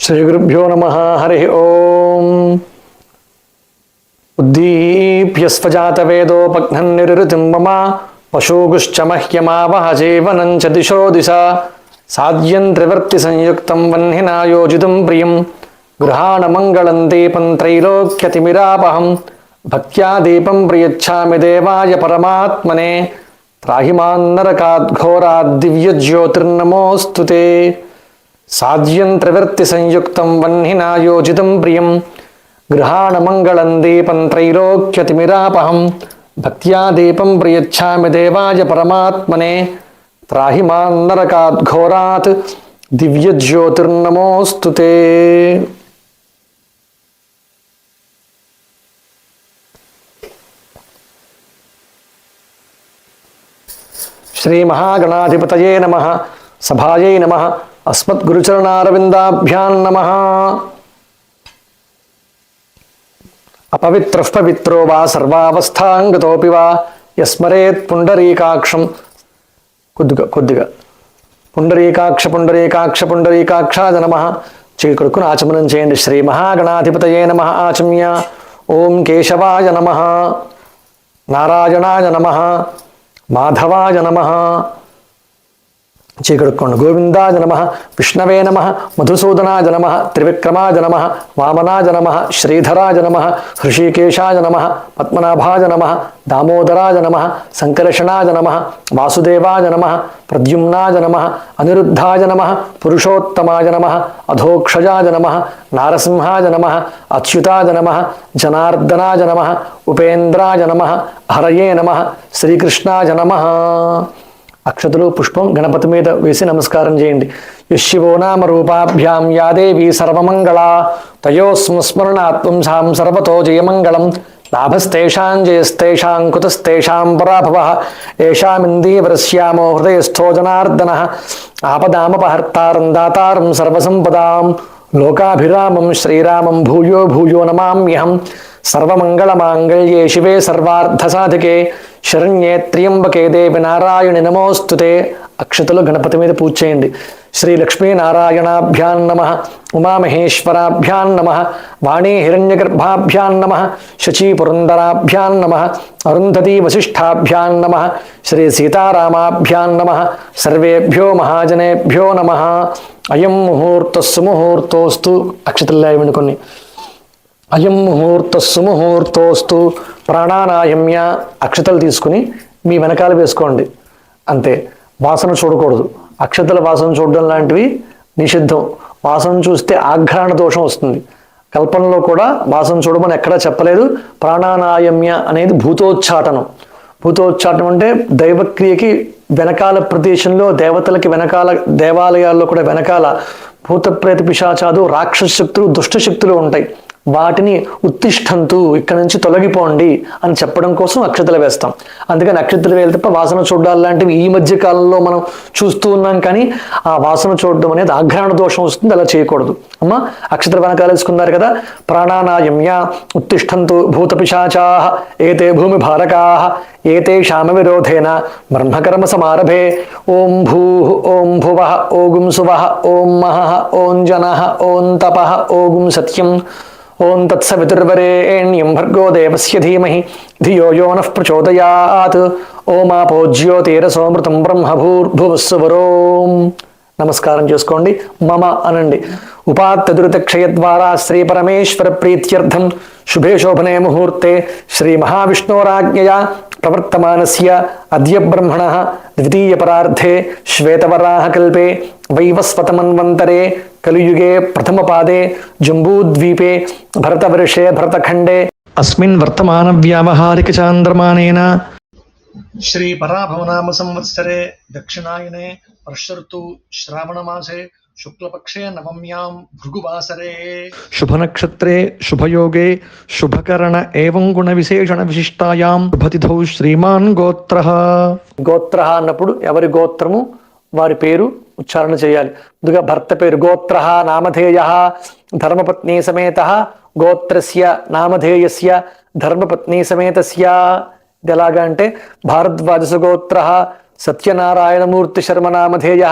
శ్రీగురుభ్యో నమః. హరి ఓం. ఉద్దీప్య స్వజాతవేదోపఘ్నం నిరుతిం మమ పశూగుశ్చ మహ్యమావహ జీవనం చ దిశో దిశ సాధ్యం త్రివర్తి సంయుక్తం వహ్నినా యోజితం ప్రియం గృహాణ మంగళం దీపం త్రైలోక్యతిమిరాపహం భక్త్యా దీపం ప్రయచ్ఛామి దేవాయ పరమాత్మనే త్రాహి మాం నరకాద్ఘోరాద్ దివ్యజ్యోతిర్నమోస్తుతే. సాధ్యం త్రివర్తి సంయుక్తం వహ్నినా యోజితం ప్రియం గృహాణ మంగళం దీపం త్రైలోక్యతిమిరాపహం భక్త్యా దీపం ప్రయచ్ఛామి దేవాయ పరమాత్మనే త్రాహి మాం నరకాద్ఘోరాత్ దివ్యజ్యోతిర్నమోస్తుతే. శ్రీ మహాగణాధిపతయే నమః. సభాయై నమః. అస్మద్గురుచరణారవిందాభ్యాం నమః. అపవిత్రః పవిత్రో వా సర్వావస్థాంగతోపి వా యస్మరేత్ పుండరీకాక్షం. కొద్దిగా పుండరీకాక్ష పుండరీకాక్ష పుండరీకాక్షాయ నమః. చేకొడుకును ఆచమనం చేయండి. శ్రీ మహాగణాధిపతయే నమః. ఆచమ్య. ఓం కేశవాయ నమః, నారాయణాయ నమః, మాధవాయ నమః. చీకడుక్కోండి. గోవిందాయ నమః, విష్ణవే నమః, మధుసూదనాయ నమః, త్రివిక్రమాయ నమః, వామనాయ నమః, శ్రీధరాయ నమః, హృషికేశాయ నమః, పద్మనాభాయ నమః, దామోదరాయ నమః, సంకర్షణాయ నమః, వాసుదేవాయ నమః, ప్రద్యుమ్నాయ నమః, అనిరుద్ధాయ నమః, పురుషోత్తమాయ నమః, అధోక్షజాయ నమః, నారసింహాయ నమః, అచ్యుతాయ నమః, జనార్దనాయ నమః, ఉపేంద్రాయ నమః, హరయే నమః, శ్రీకృష్ణాయ నమః. అక్షతలు పుష్పం గణపతి మీద వేసి నమస్కారం చేయండి. యశివో నామ రూపాభ్యాం యా దేవీ సర్వమంగళా తయోస్మస్మరణాత్వం సాం సర్వతో జయమంగళం లాభస్తేషాం జయస్తేషాం కుతస్తేషాం పరాభవః ఏషామిందీవరస్యామో హృదయస్థో జనార్దనః ఆపదామపహర్తారం దాతారం సర్వసంపదాం లోకాభిరామం శ్రీరామం భూయో భూయో నమామ్యహం. సర్వమంగళమాంగళ్యే శివే సర్వార్థసాధికే శరణ్యే త్ర్యంబకే దేవి నారాయణి నమోస్తుతే. అక్షతలు గణపతి మీద పూజ చేయండి. శ్రీ లక్ష్మీనారాయణాభ్యాం నమః, ఉమామహేశ్వరాభ్యాం నమః, వాణీ హిరణ్యగర్భాభ్యాం నమః, శచీపురందరాభ్యాం నమః, అరుంధతీ వశిష్ఠాభ్యాం నమః, శ్రీ సీతారామాభ్యాం నమః. సర్వేభ్యో మహాజనేభ్యో నమః. అయం ముహూర్తస్సు ముహూర్తోస్తు. అక్షతలు లేవండి కొన్ని. అయం ముహూర్తస్సు ముహూర్తోస్తు. ప్రాణానాయమ్య. అక్షతలు తీసుకుని మీ వెనకాల వేసుకోండి. అంతే. వాసన చూడకూడదు. అక్షతల వాసన చూడడం లాంటివి నిషిద్ధం. వాసన చూస్తే ఆఘ్రాణ దోషం వస్తుంది. కల్పనలో కూడా వాసన చూడమని ఎక్కడా చెప్పలేదు. ప్రాణానాయమ్య అనేది భూతోచ్చాటనం. భూతోచ్చాటనం అంటే దైవక్రియకి వెనకాల ప్రదేశంలో దేవతలకి వెనకాల, దేవాలయాల్లో కూడా వెనకాల భూత ప్రేత పిశాచాలు, రాక్షస శక్తులు, దుష్ట శక్తులు ఉంటాయి. వాటిని ఉత్తిష్టంతు, ఇక్కడ నుంచి తొలగిపోండి అని చెప్పడం కోసం అక్షతలు వేస్తాం. అందుకని అక్షతలు వేయాలి తప్ప వాసన చూడాలి లాంటివి ఈ మధ్య కాలంలో మనం చూస్తూ ఉన్నాం. కానీ ఆ వాసన చూడడం అనేది ఆఘ్రాణ దోషం వస్తుంది. అలా చేయకూడదు. అమ్మ అక్షతలు వెనకాల వేసుకున్నారు కదా. ప్రాణానాయమ్య ఉత్తిష్టంతు భూత పిశాచాః ఏతే భూమి భారకాః ఏతేషామ విరోధేన బ్రహ్మకర్మ సమారభే. ఓం భూః ఓం భువః ఓం సువః ఓం మహః ఓం జనః ఓం తపః ఓం సత్యం ఓం తత్సవితుర్వరేణ్యం భర్గో దేవస్య ధీమహి ధియో యో నః ప్రచోదయాత్. ఓమాపో జ్యోతిరసోమృతం బ్రహ్మభూర్భువస్సువరోం. నమస్కారం చేసుకోండి. మమ అనండి. ఉపాత్తదురితక్షయ ద్వారా శ్రీ పరమేశ్వర ప్రీత్యర్థం శుభే శోభనే ముహూర్తే శ్రీ మహావిష్ణోరాజ్ఞయా ప్రవర్తమానస్య అద్య బ్రహ్మణః ద్వితీయ పరార్థే శ్వేతవరాహ కల్పే వైవస్వతమన్వంతరే కలియుగే ప్రథమ పాదే జంబూద్వీపే భరతవర్షే భరతఖండే అస్మిన్ వర్తమాన వ్యావహారిక చాంద్రమానేన శ్రీ పరాభవనామ సంవత్సరే దక్షిణాయనే వర్షఋతు శ్రావణమాసే శుక్లపక్షే నవమ్యాం భృగువాసరే శుభనక్షత్రే శుభయోగే శుభకరణ ఏవం గుణ విశేషణ విశిష్టాయాం శుభతిథౌ శ్రీమాన్ గోత్రః. గోత్రః అన్నప్పుడు ఎవరి గోత్రము వారి పేరు ఉచ్చారణ చేయాలి. ముందుగా భర్త పేరు గోత్రః నామధేయః ధర్మపత్నీ సమేతః గోత్రస్య నామధేయస్య ధర్మపత్నీ సమేతస్య. ఇది ఎలాగా అంటే భారద్వాజ గోత్రః సత్యనారాయణమూర్తి శర్మనామధేయ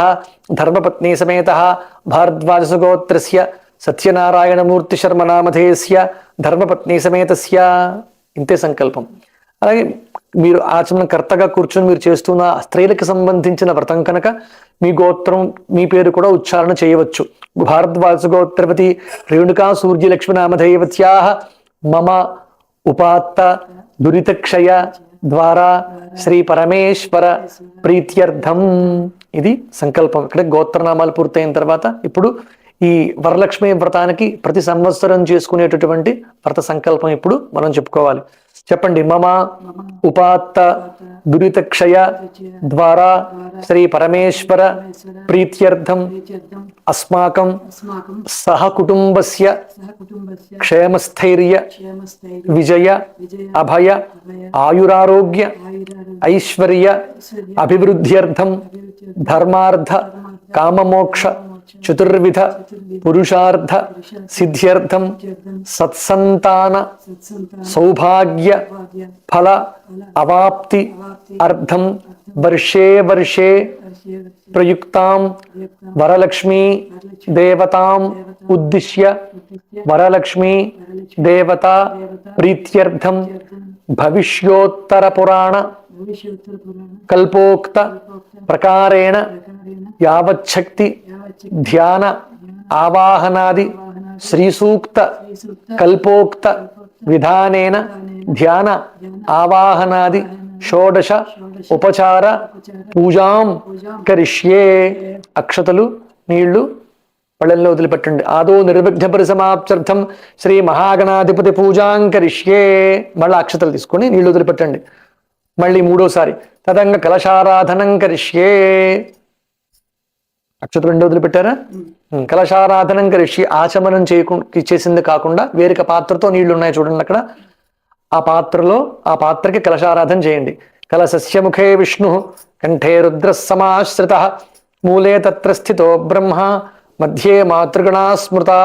ధర్మపత్ని సమేత భారద్వాజ గోత్రస్య సత్యనారాయణమూర్తి శర్మ నామధేయస్య ధర్మపత్ని సమేతస్య. ఇంతే సంకల్పం. అలాగే మీరు ఆచమనకర్తగా కూర్చొని మీరు చేస్తున్న స్త్రీలకు సంబంధించిన వ్రతం కనుక మీ గోత్రం మీ పేరు కూడా ఉచ్చారణ చేయవచ్చు. భారద్వాజ గోత్రపతి రేణుకా సూర్యలక్ష్మి నామధేయవత్యా మమ ఉపాత్త దురితక్షయ ద్వారా శ్రీ పరమేశ్వర ప్రీత్యర్థం. ఇది సంకల్పం. ఇక్కడ గోత్రనామాలు పూర్తయిన తర్వాత ఇప్పుడు ఈ వరలక్ష్మి వ్రతానికి ప్రతి సంవత్సరం చేసుకునేటటువంటి వ్రత సంకల్పం ఇప్పుడు మనం చెప్పుకోవాలి. చెప్పండి. మమ ఉపాత్త దురితక్షయ ద్వారా శ్రీ పరమేశ్వర ప్రీత్యర్థం అస్మాకం సహకుటుంబస్య క్షేమస్థైర్య విజయ అభయ ఆయురారోగ్య ఐశ్వర్య అభివృద్ధ్యర్థం ధర్మార్థ కామమోక్ష చతుర్విధ పురుషార్థ సిద్ధ్యర్థం సత్సంతాన సౌభాగ్య ఫల అవాప్తి అర్థం వర్షే వర్షే ప్రయుక్తాం వరలక్ష్మీ దేవతాం ఉద్దిశ్య వరలక్ష్మీ దేవతా ప్రీత్యర్థం భవిష్యోత్తర పురాణ కల్పోక్త ప్రకారేణ యావచ్చక్తి ధ్యాన ఆవాహనాది శ్రీసూక్త కల్పోక్త విధానేన ధ్యాన ఆవాహనాది షోడశ ఉపచార పూజాం కరిష్యే. అక్షతలు నీళ్లు పళ్ళల్లో వదిలిపెట్టండి. ఆదో నిర్విఘ్న పరిసమాప్త్యర్థం శ్రీ మహాగణాధిపతి పూజాం కరిష్యే. మళ్ళీ అక్షతలు తీసుకొని నీళ్లు వదిలిపెట్టండి. మళ్ళీ మూడోసారి తదంగ కలశారాధనం కరిష్యే. అక్షతలు రెండు వదిలిపెట్టారా? కలశారాధనం కరిష్యే. ఆచమనం చేసింది కాకుండా వేరొక పాత్రతో నీళ్లు ఉన్నాయి చూడండి అక్కడ. ఆ పాత్రలో ఆ పాత్రకి కలశారాధన చేయండి. కలశస్య ముఖే విష్ణు కంఠే రుద్ర సమాశ్రిత మూలే తత్ర స్థితో బ్రహ్మ మధ్యే మాతృగణా స్మృతా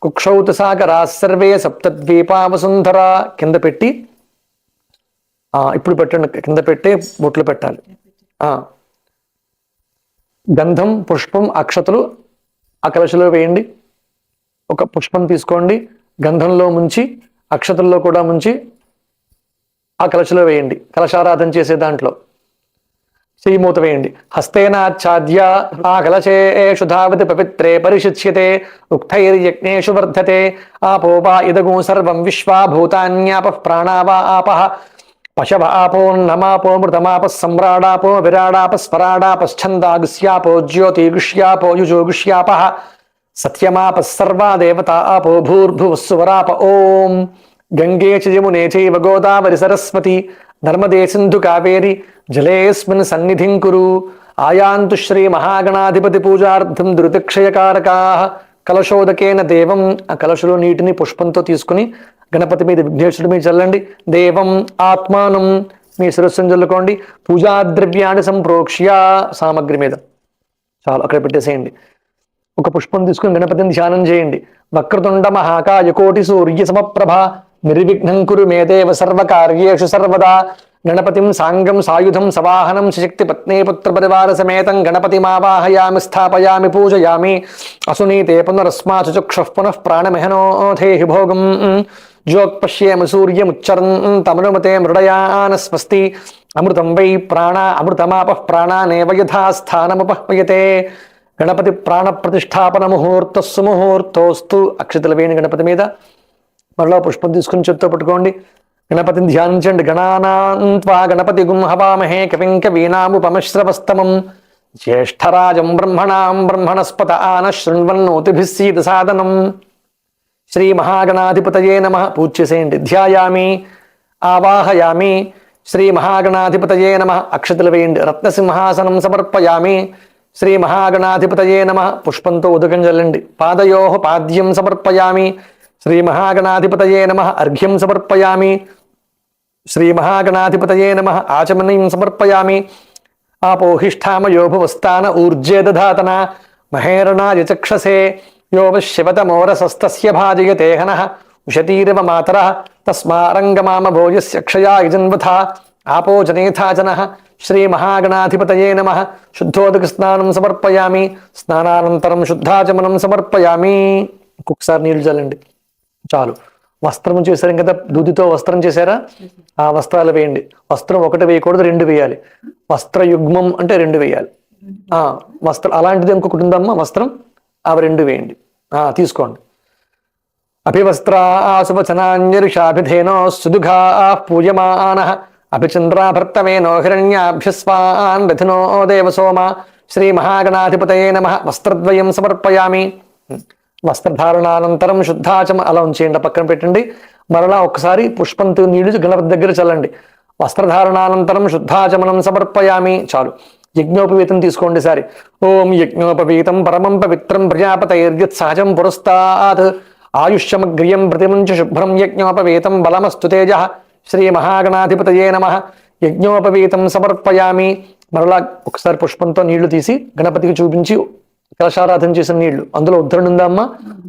కుక్షౌతు సాగరా సర్వే సప్తద్వీపా వసుంధరా. కింద పెట్టి ఇప్పుడు పెట్టండి. కింద పెట్టి బొట్లు పెట్టాలి. గంధం పుష్పం అక్షతలు ఆ కలశలో వేయండి. ఒక పుష్పం తీసుకోండి, గంధంలో ముంచి అక్షతల్లో కూడా ముంచి ఆ కలశలో వేయండి. కలశారాధన చేసే దాంట్లో శ్రీమూత వేయండి. హస్తేనాచ్ఛాద్య ఆ కలశేషు ధావతి పవిత్రే పరిశుచ్యతే ఉక్తైర్యజ్ఞేషు వర్ధతే ఆపో వా ఇదగో సర్వం విశ్వా భూతాన్యాపః ప్రాణా వా ఆపః పశవ ఆపోన్నమాపో మృతమాప సమ్రాడాపో విరాడాప స్వరాడాపశ్చందాగుష్యాపో జ్యోతిగుష్యాపో యుజోగుష్యాపః సత్యమాప సర్వా దేవతా ఆపో భూర్భువస్సువరాప. ఓం గంగే చ యమునే చైవ గోదావరి సరస్వతి నర్మదే సింధు కావేరి జలేస్మిన్ సన్నిధిం కురు. ఆయాంతు శ్రీ మహాగణాధిపతి పూజార్థం ధృతిక్షయకారకాః కలశోదకేన దేవం. ఆ కలశలో నీటిని పుష్పంతో తీసుకుని గణపతి మీద విఘ్నేశ్వరుడి మీద చల్లండి. దేవం ఆత్మానం మీ శిరస్సును చల్లుకోండి. పూజాద్రవ్యాన్ని సంప్రోక్ష్య సామగ్రి మీద చాలు అక్కడ పెట్టేసేయండి. ఒక పుష్పం తీసుకుని గణపతిని ధ్యానం చేయండి. వక్రతుండ మహాకాయ కోటి సూర్య సమప్రభ నిర్విఘ్నం కురు మే దేవ సర్వకార్యేషు సర్వదా. గణపతిం సాంగం సాయుధం సవాహనం శక్తి పత్ని పుత్ర పరివార సమేతం గణపతిమావాహయామి స్థాపయామి పూజయామి. అసునీతే పునరస్మాచు చక్షుః పునః ప్రాణమహనోధేహి భోగం జ్యోత్పశ్యేమ సూర్యముచ్చరన్ తమనుమతే మృడయాన స్వస్తి. అమృతం వై ప్రాణ అమృతమాపః ప్రాణానేవ యథా స్థానముపహ్వయతే. గణపతి ప్రాణ ప్రతిష్టాపన ముహూర్త సుముహూర్తోస్తు. అక్షతలు వేణి గణపతి మీద. మరలా పుష్పం తీసుకుని చేత్తో పట్టుకోండి. గణపతిని ధ్యానించండి. గణానాన్త్వా గణపతి గుం హవామహే కవిం కవీనాముపమశ్రవస్తమం జ్యేష్ఠరాజం బ్రహ్మణాం బ్రహ్మణస్పత ఆన శృణ్వన్నోతిభిः సీద సాదనం. శ్రీ మహాగణాధిపతయే నమః. పూజ చేసేయండి. ధ్యాయామి ఆవాహయామి శ్రీ మహాగణాధిపతయే నమః. అక్షతలు వేయండి. రత్నసింహాసనం సమర్పయామి శ్రీ మహాగణాధిపతయే నమః. పుష్పంతో ఉదకం చల్లండి. పాదయోః పాద్యం సమర్పయామి శ్రీ మహాగణాధిపతయే నమః. అర్ఘ్యం సమర్పయామి శ్రీ మహాగణాధిపతయే నమః. ఆచమనీయం సమర్పయామి. ఆపోహిష్ఠామయో భువస్థాన ఊర్జే దధాతన మహేరణాయ చక్షసే యో శివతమోరసస్తస్య భాజయతే హనః ఉషతీరవ మాతరః తస్మారంగమామ భోజస్య క్షయాయ జన్వథా ఆపో జనేథా జనః. శ్రీ మహాగణాధిపతయే నమః. శుద్ధోదక స్నానం సమర్పయామి. స్నానానంతరం శుద్ధాచమనం సమర్పయామి. ఇంకొకసారి నీళ్లు చల్లండి. చాలు. వస్త్రం చేశారు కదా, దూదితో వస్త్రం చేశారా, ఆ వస్త్రాలు వేయండి. వస్త్రం ఒకటి వేయకూడదు, 2 వేయాలి. వస్త్రయుగ్మం అంటే 2 వేయాలి. వస్త్రం అలాంటిది ఇంకొకటి ఉందమ్మా వస్త్రం, అవి 2 వేయండి. తీసుకోండి. అభివస్త్రా శుభచనాన్యరుషాభిధేనో సుదుఘా పూయమాన అభిచంద్రాభర్తమేనో హిరణ్యాభ్యస్వాన్ రథినో దేవసోమ శ్రీ మహాగణాధిపతయే నమః. వస్త్రద్వయం సమర్పయామి. వస్త్రధారణానంతరం శుద్ధాచమ అలా ఉంచేయండి, పక్కన పెట్టండి. మరలా ఒకసారి పుష్పంతో నీళ్లు గణపతి దగ్గర చల్లండి. వస్త్రధారణానంతరం శుద్ధాచమనం సమర్పయామి. చాలు. యజ్ఞోపవీతం తీసుకోండి సారి. ఓం యజ్ఞోపవీతం పరమం పవిత్రం ప్రజాపతైర్యత్ సహజం పురస్తాత్ ఆయుష్యమగ్రియం ప్రతిమంచ శుభ్రం యజ్ఞోపవీతం బలమస్తు తేజ శ్రీ మహాగణాధిపతయే నమః. యజ్ఞోపవీతం సమర్పయామి. మరలా ఒకసారి పుష్పంతో నీళ్లు తీసి గణపతికి చూపించి, కలశారాధన చేసిన నీళ్లు, అందులో ఉద్ధరణ ఉందా అమ్మా,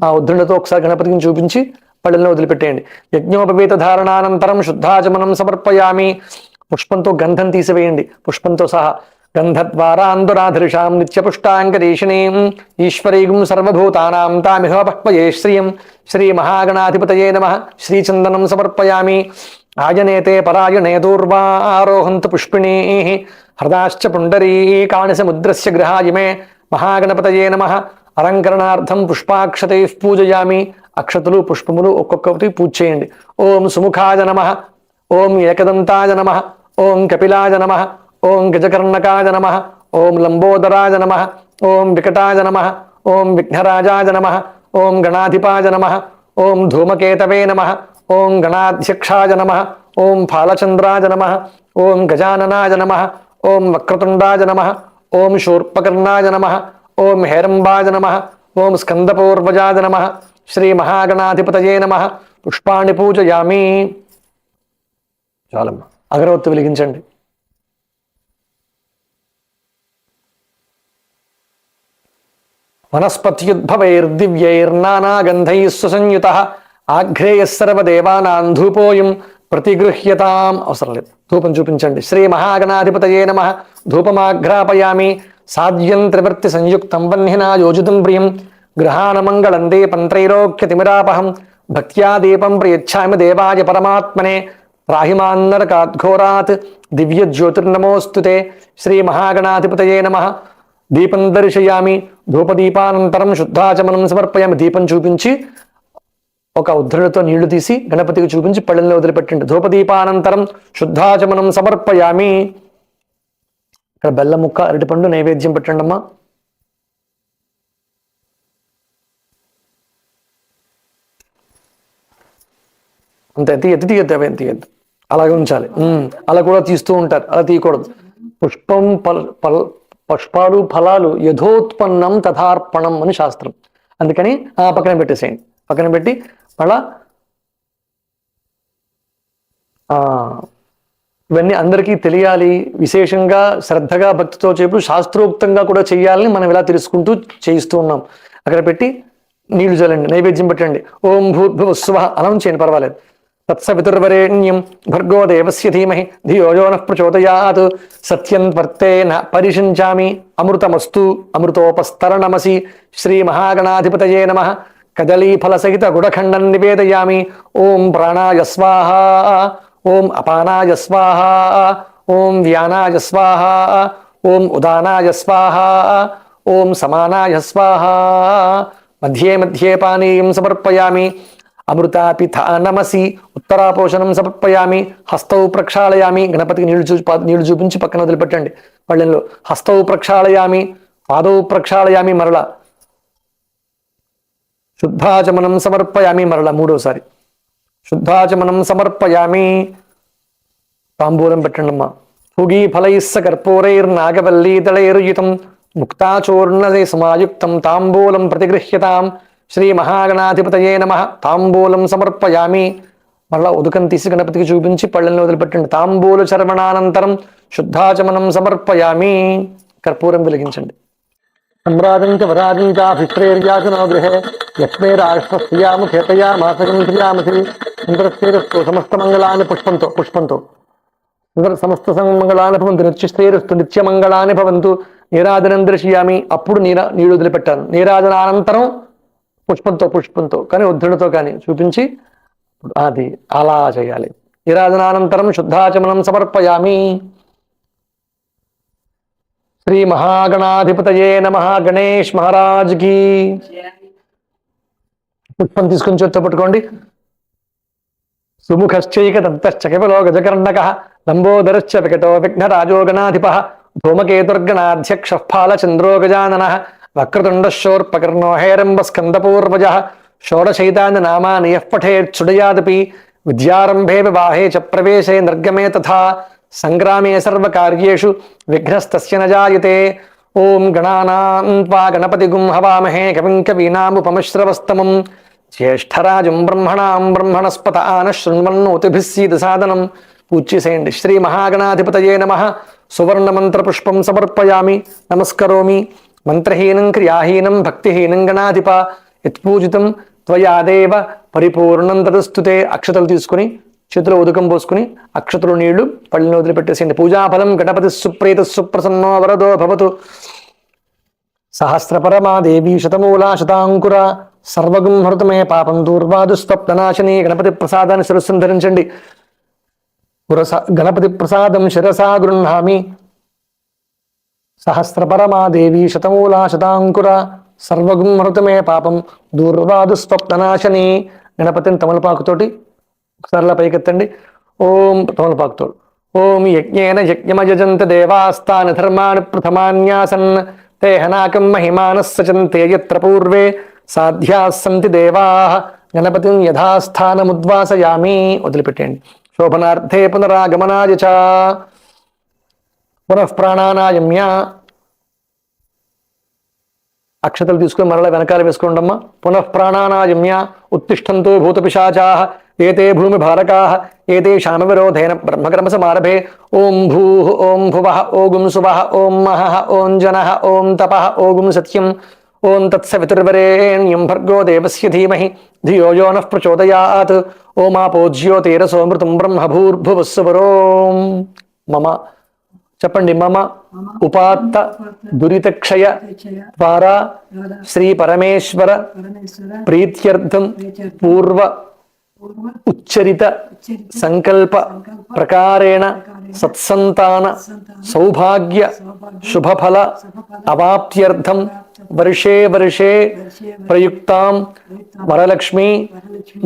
ఆ ఉద్ధరణతో ఒకసారి గణపతికి చూపించి పళ్ళెల్లో వదిలిపెట్టేయండి. యజ్ఞోపవీత ధారణానంతరం శుద్ధాచమనం సమర్పయామి. పుష్పంతో గంధం తీసివేయండి, పుష్పంతో సహా. గంధద్వారాందురాధృషాం నిత్యపుష్టాంకరీషిణీం ఈశ్వరీం సర్వభూతానాం తామిహ పహ్వయే శ్రియం శ్రీ మహాగణాధిపతయే నమః. శ్రీచందనం సమర్పయామి. ఆయనేతే పరాయణే దూర్వారోహంతు పుష్పిణీ హృదాశ్చ పుండరీకాణి సముద్రస్య గృహాయిమే మహాగణపతయే నమః. అలంకరణార్థం పుష్పాక్షతై పూజయామి. అక్షతులు పుష్పములు ఒక్కొక్కటి పూజ చేయండి. ఓం సుముఖాయ నమః, ఓం ఏకదంతాయ నమః, ఓం కపిలాయ నమః, ఓం గజకర్ణకాయ నమః, ఓం లంబోదరాయ నమః, ఓం వికటాయ నమః, ఓం విఘ్నరాజాయ నమః, ఓం గణాధిపాయ నమః, ఓం ధూమకేతవే నమః, ఓం గణాధ్యక్షాయ నమః, ఓం ఫాలచంద్రాయ నమః, ఓం గజాననాయ నమః, ఓం వక్రతుండాయ నమః, ఓం శూర్పకర్ణాయ నమః, ఓం హేరంబాయ నమః, ఓం స్కందపూర్వజాయ నమః. శ్రీ మహాగణాధిపతయే నమః. పుష్పాణి పూజయామి. చాలమ్మ. అగరవత్తు వెలిగించండి. వనస్పత్యుద్భవైర్దివ్యైర్నానాగంధైః సుసంయుతః ఆఘ్రేయః సర్వదేవానాం ధూపోయం ప్రతిగృహ్యతాం. అవసరం లేదు, ధూపం చూపించండి. శ్రీ మహాగణాధిపతయే నమః. ధూపమాఘ్రాపయామి. సాధ్యం త్రివర్తి సంయుక్తం వహ్నినా యోజితం ప్రియం గృహాణమంగళం దీపం త్రైలోక్యతిమిరాపహం భక్త్యా దీపం ప్రయచ్ఛామి దేవాయ పరమాత్మనే రాహిమాన్నరకాద్ఘోరాత్ దివ్య జ్యోతిర్నమోస్తుతే. శ్రీ మహాగణాధిపతయే నమః. దీపం దర్శయామి. ధూపదీపానంతరం శుద్ధాచమనం సమర్పయామి. దీపం చూపించి ఒక ఉద్ధరణతో నీళ్లు తీసి గణపతికి చూపించి పళ్ళెల్లో వదిలిపెట్టండి. ధూపదీపానంతరం శుద్ధాచమనం సమర్పయామి. ఇక్కడ బెల్లం ముక్క, అరటిపండు నైవేద్యం పెట్టండి అమ్మా. అంతే, తీయద్దు తీయద్దు, అవేం తీయద్దు, అలాగే ఉంచాలి. అలా కూడా తీస్తూ ఉంటారు, అలా తీయకూడదు. పుష్పాలు ఫలాలు యథోత్పన్నం తథార్పణం అని శాస్త్రం. అందుకని పక్కన పెట్టేసేయండి. పక్కన పెట్టి మళ్ళా ఇవన్నీ అందరికీ తెలియాలి, విశేషంగా శ్రద్ధగా భక్తితో చేపు శాస్త్రోక్తంగా కూడా చెయ్యాలని మనం ఇలా తెలుసుకుంటూ చేయిస్తూ ఉన్నాం. అక్కడ పెట్టి నీళ్లు చల్లండి, నైవేద్యం పెట్టండి. ఓం భూర్భువస్సువః అనౌన్స్ చేయండి, పర్వాలేదు. తత్సవితుర్వరేణ్యం భర్గో దేవస్య ధీమహి ధియో యో నః ప్రచోదయాత్ సత్యం వర్తేన పరిషించామి. అమృతమస్తు అమృతోపస్తరణమసి. శ్రీ మహాగణాధిపతయే నమః. కదలీఫలసహిత గుడఖండం నివేదయామి. ఓం ప్రాణాయ స్వాహ, ఓం అపానాయ స్వాహ, ఓం వ్యానాయ స్వాహ, ఓం ఉదానాయ స్వాహ, ఓం సమానాయ స్వాహ. మధ్యే మధ్యే పానీయం సమర్పయామి. అమృతాపిథానమసి. ఉత్తరాపోషణం సమర్పయామి. హస్తౌ ప్రక్షాళయామి. గణపతికి నీళ్లు చూపించి పక్కన వదిలిపెట్టండి పళ్ళెంలో. హస్తౌ ప్రక్షాళయామి, పాదౌ ప్రక్షాళయామి. మరలా శుద్ధాచమనం సమర్పయామి. మరలా మూడోసారి శుద్ధాచమనం సమర్పయామి. తాంబూలం పెట్టండి అమ్మా. భుగీ ఫలైస్స కర్పూరైర్నాగవల్లీదళైర్యుతం ముక్తాచూర్ణదే సమాయుక్తం తాంబూలం ప్రతిగృహ్యతాం. శ్రీ మహాగణాధిపతయే నమః. తాంబూలం సమర్పయామి. మరలా ఉదకం తీసి గణపతికి చూపించి పళ్ళెంలో వదిలిపెట్టండి. తాంబూల చర్వణానంతరం శుద్ధాచమనం సమర్పయామి. కర్పూరం వెలిగించండి. సమ్రాజంచ వరాజంచాభిప్రేర్యాసనో గృహే యస్మే రాష్ట్రస్యాముఖేతయా మాసకం శ్రియామసి. ఇంద్రశ్రేరస్తు సమస్త మంగళాన్ని పుష్పంతో సమస్త మంగళాన్ని భవంతు. నిత్యశ్రేరస్తు నిత్యమంగళాన్ని భవంతు. నీరాజనం దర్శయామి. అప్పుడు నీళ్లు వదిలిపెట్టాను. నీరాజనానంతరం పుష్పంతో కానీ ఉద్ధృడితో కానీ చూపించి అది అలా చేయాలి. నీరాజనానంతరం శుద్ధాచమనం సమర్పయామి. శ్రీ మహాగణాధిపతయే నమః. గణేష్ మహారాజ్ కి. పుష్పం తీసుకుని చేత్తో పట్టుకోండి. సుముఖశ్చైక దంతశ్చ కేవలో గజకర్ణకః లంబోదరశ్చ వికటో విఘ్నరాజో గణాధిపః ధూమకేతుర్గణాధ్యక్ష ఫాలచంద్రో గజాననః వక్రతుండశోర్పకర్ణో హేరంబస్కందపూర్వజః షోడశైతాని నామాని యః పఠేచ్ఛుడయాదపి విద్యారంభే వివాహే చ ప్రవేశే నిర్గమే తథా సంగ్రామే సర్వకార్యేషు విఘ్నస్తస్య న జాయతే. ఓం గణానాం త్వా గణపతిగుం హవామహే కవిం కవీనాముపమశ్రవస్తమం జ్యేష్ఠరాజం బ్రహ్మణాం బ్రహ్మణస్పత ఆన శృణ్వన్నోతిభిः సీదసాదనం. పూజ చేసేయండి. శ్రీ మహాగణాధిపతయే నమః. సువర్ణ మంత్ర పుష్పం సమర్పయామి. నమస్కరోమి. మంత్రహీనం క్రియాహీనం భక్తిహీనం గణాధిప యత్పూజితం త్వయాదేవ పరిపూర్ణం తదస్తుతే. అక్షతలు తీసుకుని చేతిలో ఉదకం పోసుకుని అక్షతలు నీళ్లు పళ్ళని వదిలిపెట్టేసేయండి. పూజాఫలం గణపతి సుప్రీత సుప్రసన్నో వరదో భవతు. సహస్రపరమాదేవి శతమూలా శతాంకుర సర్వగుం హృతమే పాపం దూర్వాదుస్వప్ననాశిని. గణపతి ప్రసాదాన్ని శిరస్సును ధరించండి. గణపతి ప్రసాదం శిరసా గృహ్ణామి. సహస్రపరమాదేవి శతమూలా శతాంకుర సర్వగుం హృతమే పాపం దూర్వాదుస్వప్ననాశిని. గణపతిని తమలపాకుతోటి ఒకసారిలా పైకెత్తండి. ఓం తమలపాకుతో ఓం యజ్ఞేన యజ్ఞమయజంత దేవాస్తాని ధర్మాని ప్రథమాన్యాసన్ తే హనాకం మహిమానః సచంతే యత్ర పూర్వే సాధ్యాః సంతి దేవాః. గణపతిం యథాస్థానముద్వాసయామి. వదిలిపెట్టండి. శోభనార్థే పునరాగమనాయ చ పునః ప్రాణానాయమ్య. అక్షతలు తీసుకుని మరల వెనకాల వేసుకోండమ్మా. పునః ప్రాణానాయమ్య. ఉత్తిష్టంతో భూతపిశాచాః ఏతే భూమి భారకాః ఏతేషాం విరోధేన బ్రహ్మకర్మ సమారభే. ఓం భూః ఓం భువః ఓగుం సువః ఓం మహః ఓం జనః ఓం తపః ఓగుం సత్యం ఓం తత్సవితుర్వరేణ్యం భర్గో దేవస్య ధీమహి ధియో యో నః ప్రచోదయాత్. ఓమాపో జ్యోతిరసోమృతం బ్రహ్మ భూర్భువస్సువరోం. మమ చెప్పండి. మమ ఉపాత్త దురితక్షయ ద్వారా శ్రీ పరమేశ్వర ప్రీత్యర్థం పూర్వ ఉచ్చరిత సంకల్ప ప్రకారేణ సత్సంతాన సౌభాగ్య శుభఫల అవాప్త్యర్థం వర్షే వర్షే ప్రయుక్తాం వరలక్ష్మీ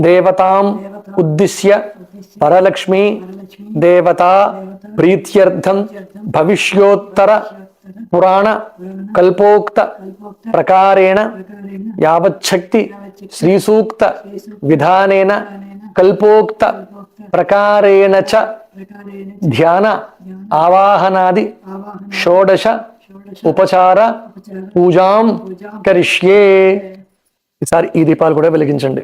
దేవతాం ఉద్దిశ్య వరలక్ష్మీ దేవతా ప్రీత్యర్థం భవిష్యోత్తర పురాణ కల్పోక్త ప్రకారేణ యావచ్చక్తి శ్రీసూక్త విధానేన కల్పోక్త ప్రకారేణ చ ధ్యాన ఆవాహనాది షోడశ ఉపచార పూజాం కరిష్యే. ఈసారి ఈ దీపాలు కూడా వెలిగించండి.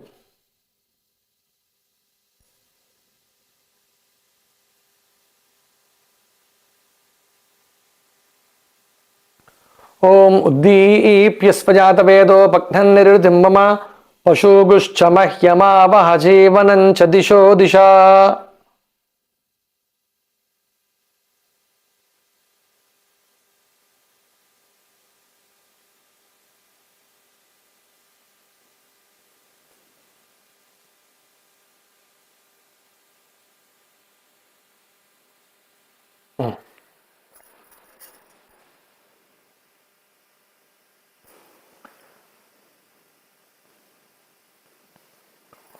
ఓం ఉద్దీప్యస్వజాత వేదో పఘ్నం నిరుతిం మమ పశూగుశ్చ మహ్యమావహ జీవనం చ దిశో దిశా.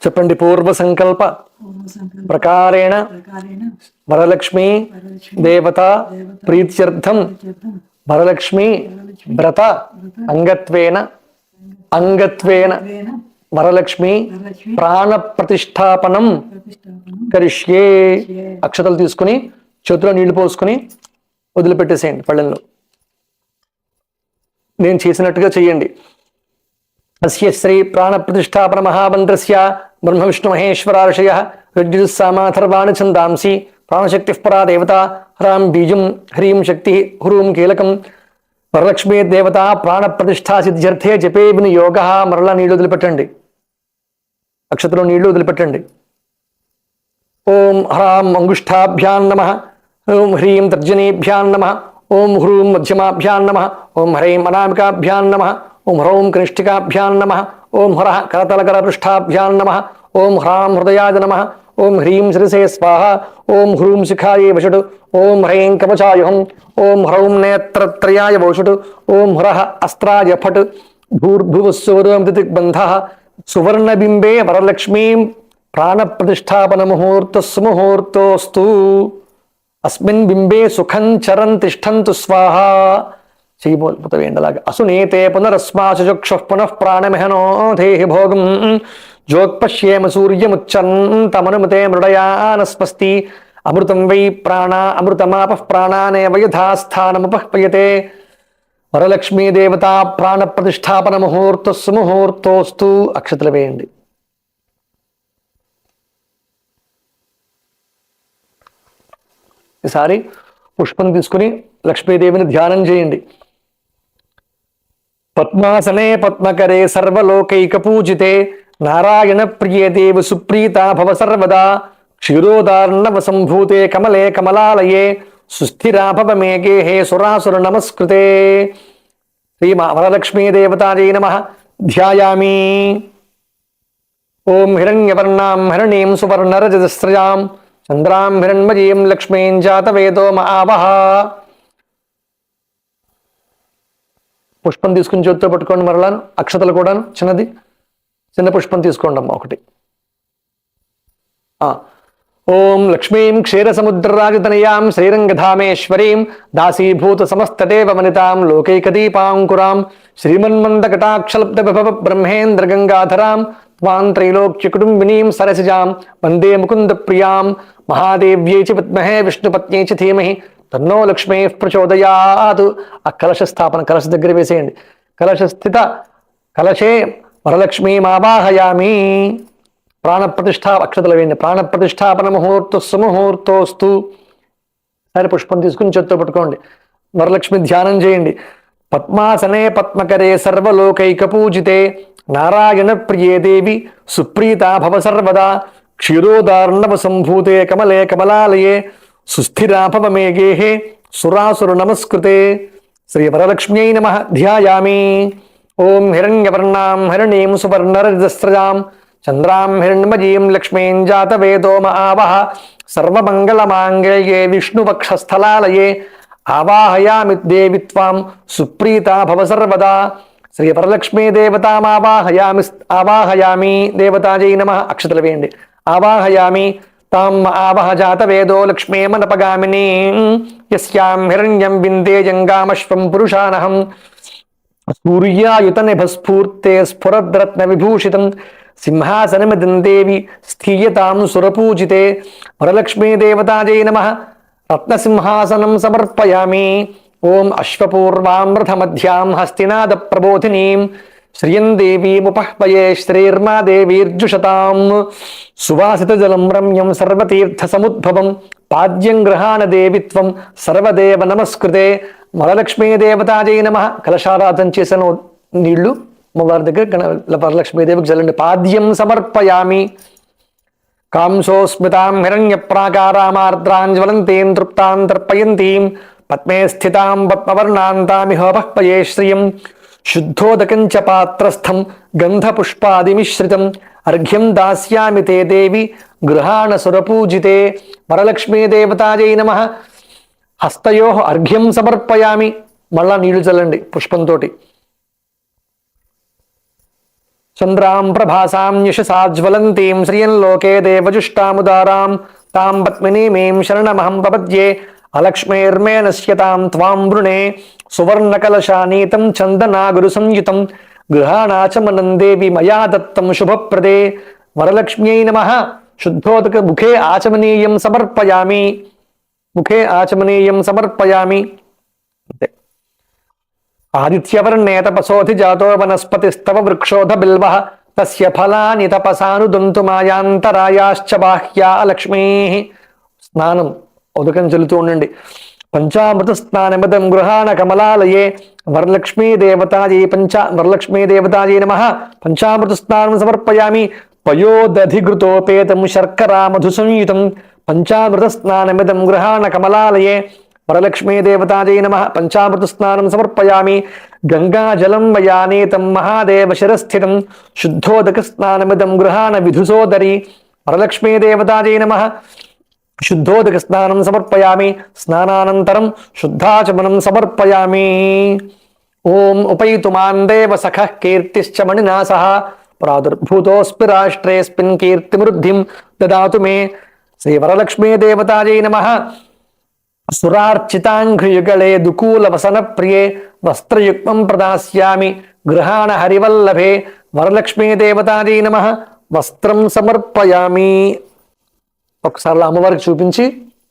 చెప్పండి. పూర్వ సంకల్ప ప్రకారేణ వరలక్ష్మీ దేవత ప్రీత్యర్థం వరలక్ష్మీ వ్రత అంగత్వేన వరలక్ష్మీ ప్రాణ ప్రతిష్టాపనం కరిష్యే. అక్షతలు తీసుకుని చేతిలో నీళ్లు పోసుకుని వదిలిపెట్టేసేయండి పళ్ళెంలో. నేను చేసినట్టుగా చెయ్యండి. అస్య శ్రీ ప్రాణ ప్రతిష్టాపన మహామంత్రస్య బ్రహ్మ విష్ణు మహేశ్వరార్షయ ఋగ్యజుస్సామాథర్వాణి ఛందాంసి ప్రాణశక్తి పరా దేవత హ్రాం బీజం హ్రీం శక్తి హ్రూం కీలకం వరలక్ష్మీ దేవత ప్రాణ ప్రతిష్ఠా సిద్ధ్యర్థే జపే వినియోగ. మరలా నీళ్లు వదిలిపెట్టండి. అక్షతలో నీళ్లు వదిలిపెట్టండి. ఓం హ్రాం అంగుష్ఠాభ్యాం నమః. ఓం హ్రీం తర్జనీభ్యాం నమః. ఓం హ్రూం మధ్యమాభ్యాం నమః. ఓం హ్రైం అనామికాభ్యాం నమః. ఓం హ్రౌం కనిష్ఠికాభ్యాం నమః. ఓం హర కరతలకర పృష్ఠాభ్యాం నమః. ఓం హ్రాం హృదయాయ నమః. ఓం హ్రీం శిరసే స్వాహ. ఓం హ్రూం శిఖాయే వషటు. ఓం హ్రైం కవచాయుహం. ఓం హ్రౌం నేత్రత్రయాయ వోషటు. ఓం హ్రః అస్త్రాయ ఫట్. భూర్భువస్సువరం దిగ్బంధః. సువర్ణబింబే వరలక్ష్మీం ప్రాణప్రతిష్టాపన ముహూర్తస్సుముహూర్తోస్తు. అస్మిన్ బింబే సుఖం చరం తిష్టంతు స్వాహ. చేయబోతువేండలాగా. అసునీతే పునరస్మాశుచక్షు పునః ప్రాణమిహనో దేహి భోగం. జోత్పశ్యేమ సూర్యముచ్చంతమనుమతే మృడయానస్వస్తి. అమృతం వై ప్రాణ అమృతమాపః ప్రాణానేవ యథాస్థానముపహ్వయతే. వరలక్ష్మీ దేవత ప్రాణ ప్రతిష్టాపన ముహూర్తస్సుముహూర్తోస్తు. అక్షతలు వేయండి. ఈసారి పుష్పం తీసుకుని లక్ష్మీదేవిని ధ్యానం చేయండి. పద్మాసనే పద్మకరే సర్వలోకైక పూజితే నారాయణ ప్రియే దేవి సుప్రీత భవ సర్వదా. క్షీరోదార్ణవ సంభూతే కమలే కమలాలయే సుస్థిరా భవ మే గేహే సురాసుర నమస్కృతే. శ్రీ వరలక్ష్మీ దేవతాయై నమః. ధ్యాయామి. ఓం హిరణ్యవర్ణాం హిరణీం సువర్ణరజతస్రజాం చంద్రాం హిరణ్మయీం లక్ష్మీం జాతవేదో ఆవహ. పుష్పం తీసుకుని చేతితో పట్టుకోండి. మరలా అక్షతలు కూడా చిన్నది చిన్న పుష్పం తీసుకోండి అమ్మ ఒకటి. ఓం లక్ష్మీం క్షీరసముద్రరాజతనయాం శ్రీరంగధామేశ్వరీం దాసీభూత సమస్తదేవ వనితాం లోకైకదీపాంకురాం శ్రీమన్మందకటాక్షలబ్ధ విభవ బ్రహ్మేంద్ర గంగాధరాం త్వాం త్రైలోక్య కుటుంబినీం సరసిజాం వందే ముకుంద ప్రియాం. మహాదేవ్యై చ విద్మహే విష్ణుపత్న్యై చ ధీమహి తన్నో లక్ష్మీ ప్రచోదయాత్. ఆ కలశ స్థాపన కలశ దగ్గర వేసేయండి. కలశ స్థిత కలశే వరలక్ష్మీమావాహయామి. ప్రాణప్రతిష్ఠా అక్షతలు వేయండి. ప్రాణప్రతిష్టాపన ముహూర్తస్సుముహూర్తోస్తు. సరే పుష్పం తీసుకుని చేత్తో పట్టుకోండి. వరలక్ష్మి ధ్యానం చేయండి. పద్మాసనే పద్మకరే సర్వలోకైక పూజితే నారాయణ ప్రియే దేవి సుప్రీత భవ సర్వదా. క్షీరోదార్ణవ సంభూతే కమలే కమలాలయే సుస్థిరా భవ మే గేహే సురాసుర నమస్కృతే. శ్రీ వరలక్ష్మ్యై నమః. ధ్యాయామి. ఓం హిరణ్యవర్ణాం హిరణీం సువర్ణరజతస్రజాం చంద్రాం హిరణ్మయీం లక్ష్మీం జాతవేదో ఆవహ. సర్వమంగళమాంగళ్యే విష్ణుపక్షస్థలాలయే ఆవాహయామి దేవి త్వాం సుప్రీత భవ సర్వదా. శ్రీ వరలక్ష్మీ దేవతామావాహయామి. ఆవాహయామి. దేవతాజై నమః. అక్షతలు వేయండి. ఆవాహయామి. తాం ఆవహ జాతవేదో లక్ష్మీమనపగామినీ యస్యాం హిరణ్యం విందేయంగామశ్వం పురుషానహం సూర్యాయుత నిభస్ఫూర్తే స్ఫురద్రత్న విభూషితం సింహాసనమిదం దేవి స్థీయతాం సురపూజితే. వరలక్ష్మీ దేవతాజై నమః. రత్నసింహాసనం సమర్పయామి. ఓం అశ్వపూర్వామృతమధ్యాం హస్తినాద ప్రబోధినీం శ్రియం దేవీముపహ్వయే శ్రీర్మా దేవీర్జుషతాం. సువాసిత జలం రమ్యం సర్వతీర్థ సముద్భవం పాద్యం గృహాణ దేవిత్వం సర్వదేవ నమస్కృతే. వరలక్ష్మీ దేవతాజై నమః. కలశారాధన చేసిన నీళ్లు వారి దగ్గర వరలక్ష్మీదేవికి జల్లండి. పాద్యం సమర్పయామి. కాంసోస్మితాం హిరణ్య ప్రాకారామార్ద్రాం జ్వలంతీం తృప్తాం తర్పయంతీం పద్మే స్థితాం పద్మవర్ణాంతామిహోపహ్వయే శ్రియం శుద్ధోదకం చ పాత్రస్థం గంధపుష్పాదిమిశ్రితం అర్ఘ్యం దాస్యామి తే దేవి గృహాణ సురపూజితే. వరలక్ష్మీ దేవతాజై నమః. హస్తయో అర్ఘ్యం సమర్పయామి. మళ్ళా నీళ్లు చల్లండి పుష్పంతో. చంద్రాం ప్రభాసాం యశసాజ్వలంతీం శ్రియం లోకే దేవజుష్టాముదారాం తాం పద్మినీమీం శరణమహం ప్రపద్యే అలక్ష్మీర్మే నశ్యతాం త్వాం వృణే సువర్ణకలశానీతం చందనాగురు సంయుతం గృహాణాచమనం దేవి మయా దత్తం శుభప్రదే. వరలక్ష్మ్యై నమః. శుద్ధోదక ముఖే ఆచమనీయం సమర్పయామి. ముఖే ఆచమనీయం సమర్పయామి. అంతే. ఆదిత్యవర్ణే తపసోధి జాతో వనస్పతిస్తవ వృక్షోధ బిల్వః తస్య ఫలాని తపసానుదంతు మాయాంతరాయాశ్చ బాహ్యా లక్ష్మీ. స్నానం ఉదకం చెల్లుతూ ఉండండి. పంచామృత స్నానమిదం గృహాణ కమలాలయే వరలక్ష్మీ దేవతాయై వరలక్ష్మీ దేవతాయై నమః. పంచామృత స్నానం సమర్పయామి. పయోదధిఘృతోపేతం శర్కరా మధు సంయుతం పంచామృత స్నానమిదం గృహాణ కమలాలయే వరలక్ష్మీ దేవతాజై నమః పంచామృత స్నానం సమర్పయామి. గంగాజలం వయానేతం మహాదేవ శిరస్థితం శుద్ధోదక స్నానమిదం గృహాణ విధుసోదరి. వరలక్ష్మీ దేవతాజై నమః శుద్ధోదక స్నానం సమర్పయామి. స్నానానంతరం శుద్ధాచమనం సమర్పయామి. ఓం ఉపైతు మాం దేవ సఖః కీర్తిశ్చ మణినాసః ప్రాదుర్భూతోస్మి రాష్ట్రేస్మిన్ కీర్తిమృద్ధిం దదాతు మే. శ్రీ వరలక్ష్మీ దేవతాజై నమః సురార్చితాంఘ్రియుగళే దుకూల వసన ప్రియే వస్త్రయుగ్మం ప్రదాస్యామి గృహాణ హరివల్లభే. వరలక్ష్మీ దేవతాజై నమః వస్త్రం సమర్పయామి. ఒకసారి అమ్మవారికి చూపించి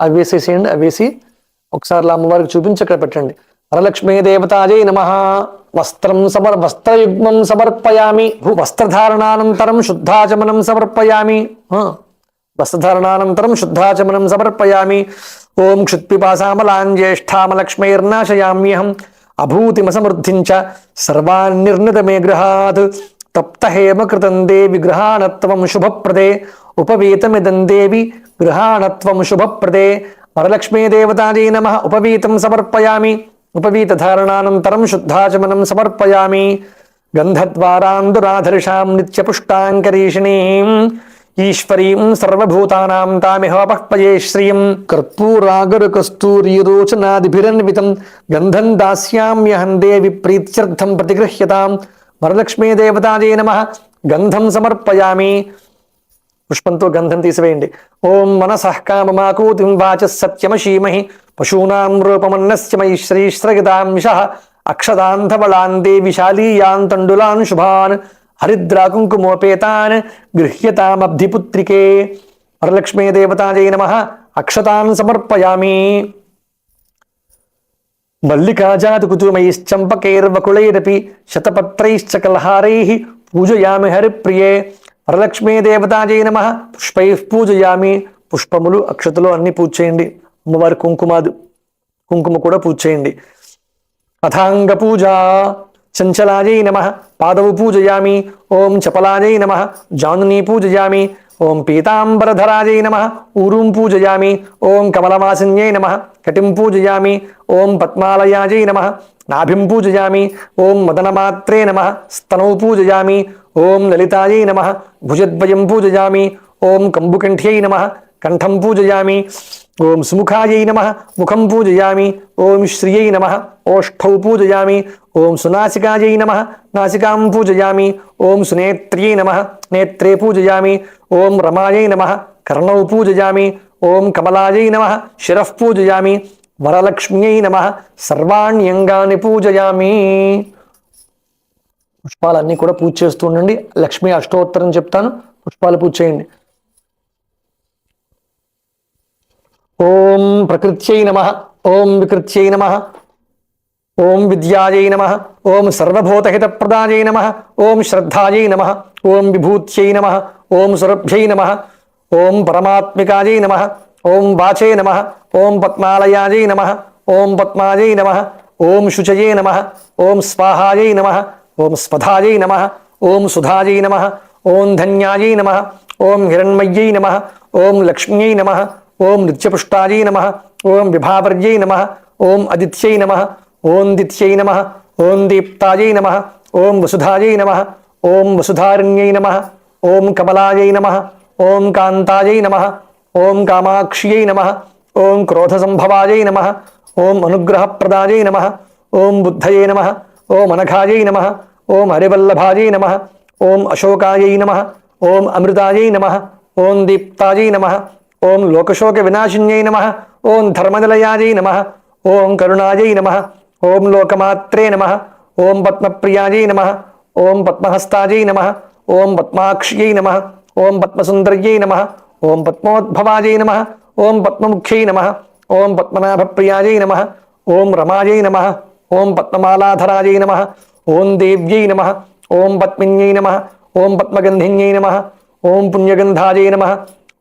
అవి వేసేసేయండి. అవేసి ఒకసారి అమ్మవారికి చూపించి అక్కడ పెట్టండి. వరలక్ష్మీ దేవతాజై నమః వస్త్రయుగ్మం సమర్పయామి. వస్త్రధారణానంతరం శుద్ధాచమనం సమర్పయామి. వస్త్రధారణానంతరం శుద్ధాచమనం సమర్పయామి. ఓం క్షుత్పిపాసామలాంజ్యేష్ఠామలక్ష్మైర్నాశయామ్యహం అభూతిమసమృద్ధించ సర్వాన్నిర్ణిత మే గృహాత్. తప్తహేమకృతం దేవి గృహాణత్వం శుభప్రదే ఉపవీతమిదం దేవి గృహాణత్వం శుభప్రదే. వరలక్ష్మీ దేవతాజై నమః ఉపవీతం సమర్పయామి. ఉపవీతధారణానంతరం శుద్ధాచమనం సమర్పయామి. గంధద్వారాందురాధర్షాం నిత్యపుష్టాంకరీషిణీం ఈశ్వరీం సర్వభూతానాం తామిహోపహ్పయే శ్రియం. కర్పూరాగరుకస్తూరీరోచనాదిభిరన్వితం గంధం దాస్యామ్యహం దేవి ప్రీత్యర్థం ప్రతిగృహ్యతాం. వరలక్ష్మీ దేవతాజై నమః గంధం సమర్పయామి. పుష్పంతో గంధం తీసివేయండి. ఓం మనసః కామమాకూతిం వాచః సత్యమశీమహి పశూనాం రూపమన్నస్య మయి శ్రీశ్రగదాంశః అక్షదాంధవళాన్ దేవి శాలీయాన్ తండులాన్ శుభాన్ హరిద్రాకుంకుమోపేతాన్ గృహ్యతామబ్ధిపుత్రికే. వరలక్ష్మీ దేవతాజై నమః అక్షతాన్ సమర్పయామి. మల్లికాజాతు కుతుమైశ్చంపకైర్వకుళైరపి శతపత్రైశ్చ కల్హారైః పూజయామి హరిప్రియే. వరలక్ష్మీ దేవతాజై నమః పుష్పైః పూజయామి. పుష్పములు అక్షతలు అన్ని పూజ చేయండి. అమ్మవారి కుంకుమ కూడా పూజ చేయండి. అథాంగ పూజ. చంచలాజై నమః పాదవు పూజయామి. ఓం చపలాజై నమః జానునీ పూజయామి. ఓం పీతాంబరధరాజై నమః ఊరుం పూజయామి. ఓం కమలవాసిన్యై నమః కటిం పూజయామి. ఓం పద్మాలయాజై నమః నాభిం పూజయామి. ఓం మదనమాత్రే నమః స్తనౌ పూజయామి. ఓం లలితాయై నమః భుజద్వయం పూజయామి. ఓం కంబుకంఠ్యై నమః కంఠం పూజయామి. ఓం సుముఖాయై నమః ముఖం పూజయామి. ఓం శ్రియై నమః ఓష్ఠౌ పూజయామి. ఓం సునాసికాయై నమః నాసికాం పూజయామి. ఓం సునేత్ర్యై నమః నేత్రే పూజయామి. ఓం రమాయై నమః కర్ణౌ పూజయామి. ఓం కమలాయై నమః శిరః పూజయామి. వరలక్ష్మ్యై నమః సర్వాణ్యంగాని పూజయామి. పుష్పాలన్నీ కూడా పూజ చేస్తూ ఉండండి. లక్ష్మీ అష్టోత్తరం చెప్తాను, పుష్పాలు పూజ చేయండి. ఓం ప్రకృత్యై నమః. ఓం వికృత్యై నమః. ఓం విద్యాయై నమః. ఓం సర్వభూతహితప్రదాయై నమః. ఓం శ్రద్ధాయై నమః. ఓం విభూత్యై నమః. ఓం సురభ్యై నమః. ఓం పరమాత్మికాయై నమః. ఓం వాచే నమః. ఓం పద్మాలయాయై నమః. ఓం పద్మాయై నమః. ఓం శుచయే నమః. ఓం స్వాహాయై నమః. ఓం స్వధాయై నమః. ఓం సుధాయై నమః. ఓం ధన్యాయై నమః. ఓం హిరణ్మయ్యై నమః. ఓం లక్ష్మ్యై నమః. ఓం నిత్యపుష్టాయై నమః. ఓం విభావర్యై నమః. ఓం అదిత్యై నమః. ఓం దిత్యై నమః. ఓం దీప్తాయై నమః. ఓం వసుధాయై నమః. ఓం వసుధారణ్యై నమః. ఓం కమలాయై నమః. ఓం కాంతాయై నమః. ఓం కామాక్ష్యై నమః. ఓం క్రోధసంభవాయై నమః. ఓం అనుగ్రహప్రదాయై నమః. ఓం బుద్ధయే నమః. ఓం అనఘాయై నమః. ఓం హరివల్లభాయై నమః. ఓం అశోకాయై నమః. ఓం అమృతాయై నమః. ఓం దీప్తాయై నమః. ఓం లోకశోక వినాశిన్యై నమః. ఓం ధర్మనిలయాయై నమః. ఓం కరుణాయై నమః. ఓం లోకమాత్రే నమః. ఓం పద్మప్రియాయై నమః. ఓం పద్మహస్తాయై నమః. ఓం పద్మాక్ష్యై నమః. ఓం పద్మసుందర్యై నమః. ఓం పద్మోద్భవాయై నమః. ఓం పద్మముఖ్యై నమః. ఓం పద్మనాభప్రియాయై నమః. ఓం రమాయై నమః. ఓం పద్మమాలాధరాయై నమః. ఓం దేవ్యై నమః. ఓం పద్మిన్యై నమః. ఓం పద్మగంధిన్యై నమః. ఓం పుణ్యగంధాయై నమః.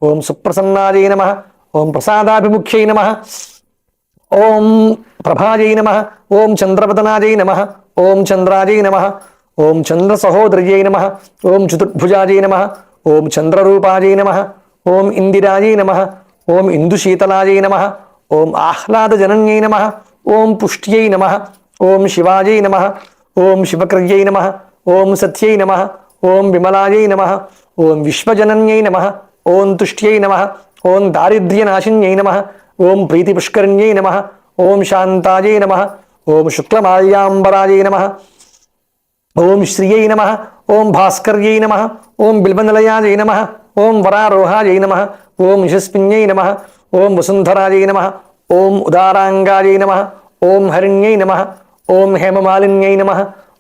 ఓం సుప్రసన్నాయై నమః. ఓం ప్రసాదాభిముఖ్యై నమః. ఓం ప్రభాయై నమః. ఓం చంద్రవదనాయై నమః. ఓం చంద్రాయై నమః. ఓం చంద్రసహోదర్యై నమః. ఓం చతుర్భుజాయై నమః. ఓం చంద్రరూపాయై నమః. ఓం ఇందిరాయై నమః. ఓం ఇందుశీతలాయై నమః. ఓం ఆహ్లాదజనన్యై నమః. ఓం పుష్ట్యై నమః. ఓం శివాయై నమః. ఓం శివక్రియై నమః. ఓం సత్యై నమః. ఓం విమలాయై నమః. ఓం విశ్వజనన్యై నమః. ఓం తుష్ట్యై నమః. ఓం దారిద్ర్యనాశిన్యై నమః. ఓం ప్రీతిపుష్కరిణ్యై నమః. ఓం శాంతాయై నమః. ఓం శుక్లమాల్యాంబరాయై నమః. ఓం శ్రియై నమః. ఓం భాస్కర్యై నమః. ఓం బిల్వనిలయాయై నమః. ఓం వరారోహాయై నమః. ఓం యశస్విన్యై నమః. ఓం వసుంధరాయై నమః. ఓం ఉదారాంగాయై నమః. ఓం హరిణ్యై నమః. ఓం హేమమాలిన్యై నమః.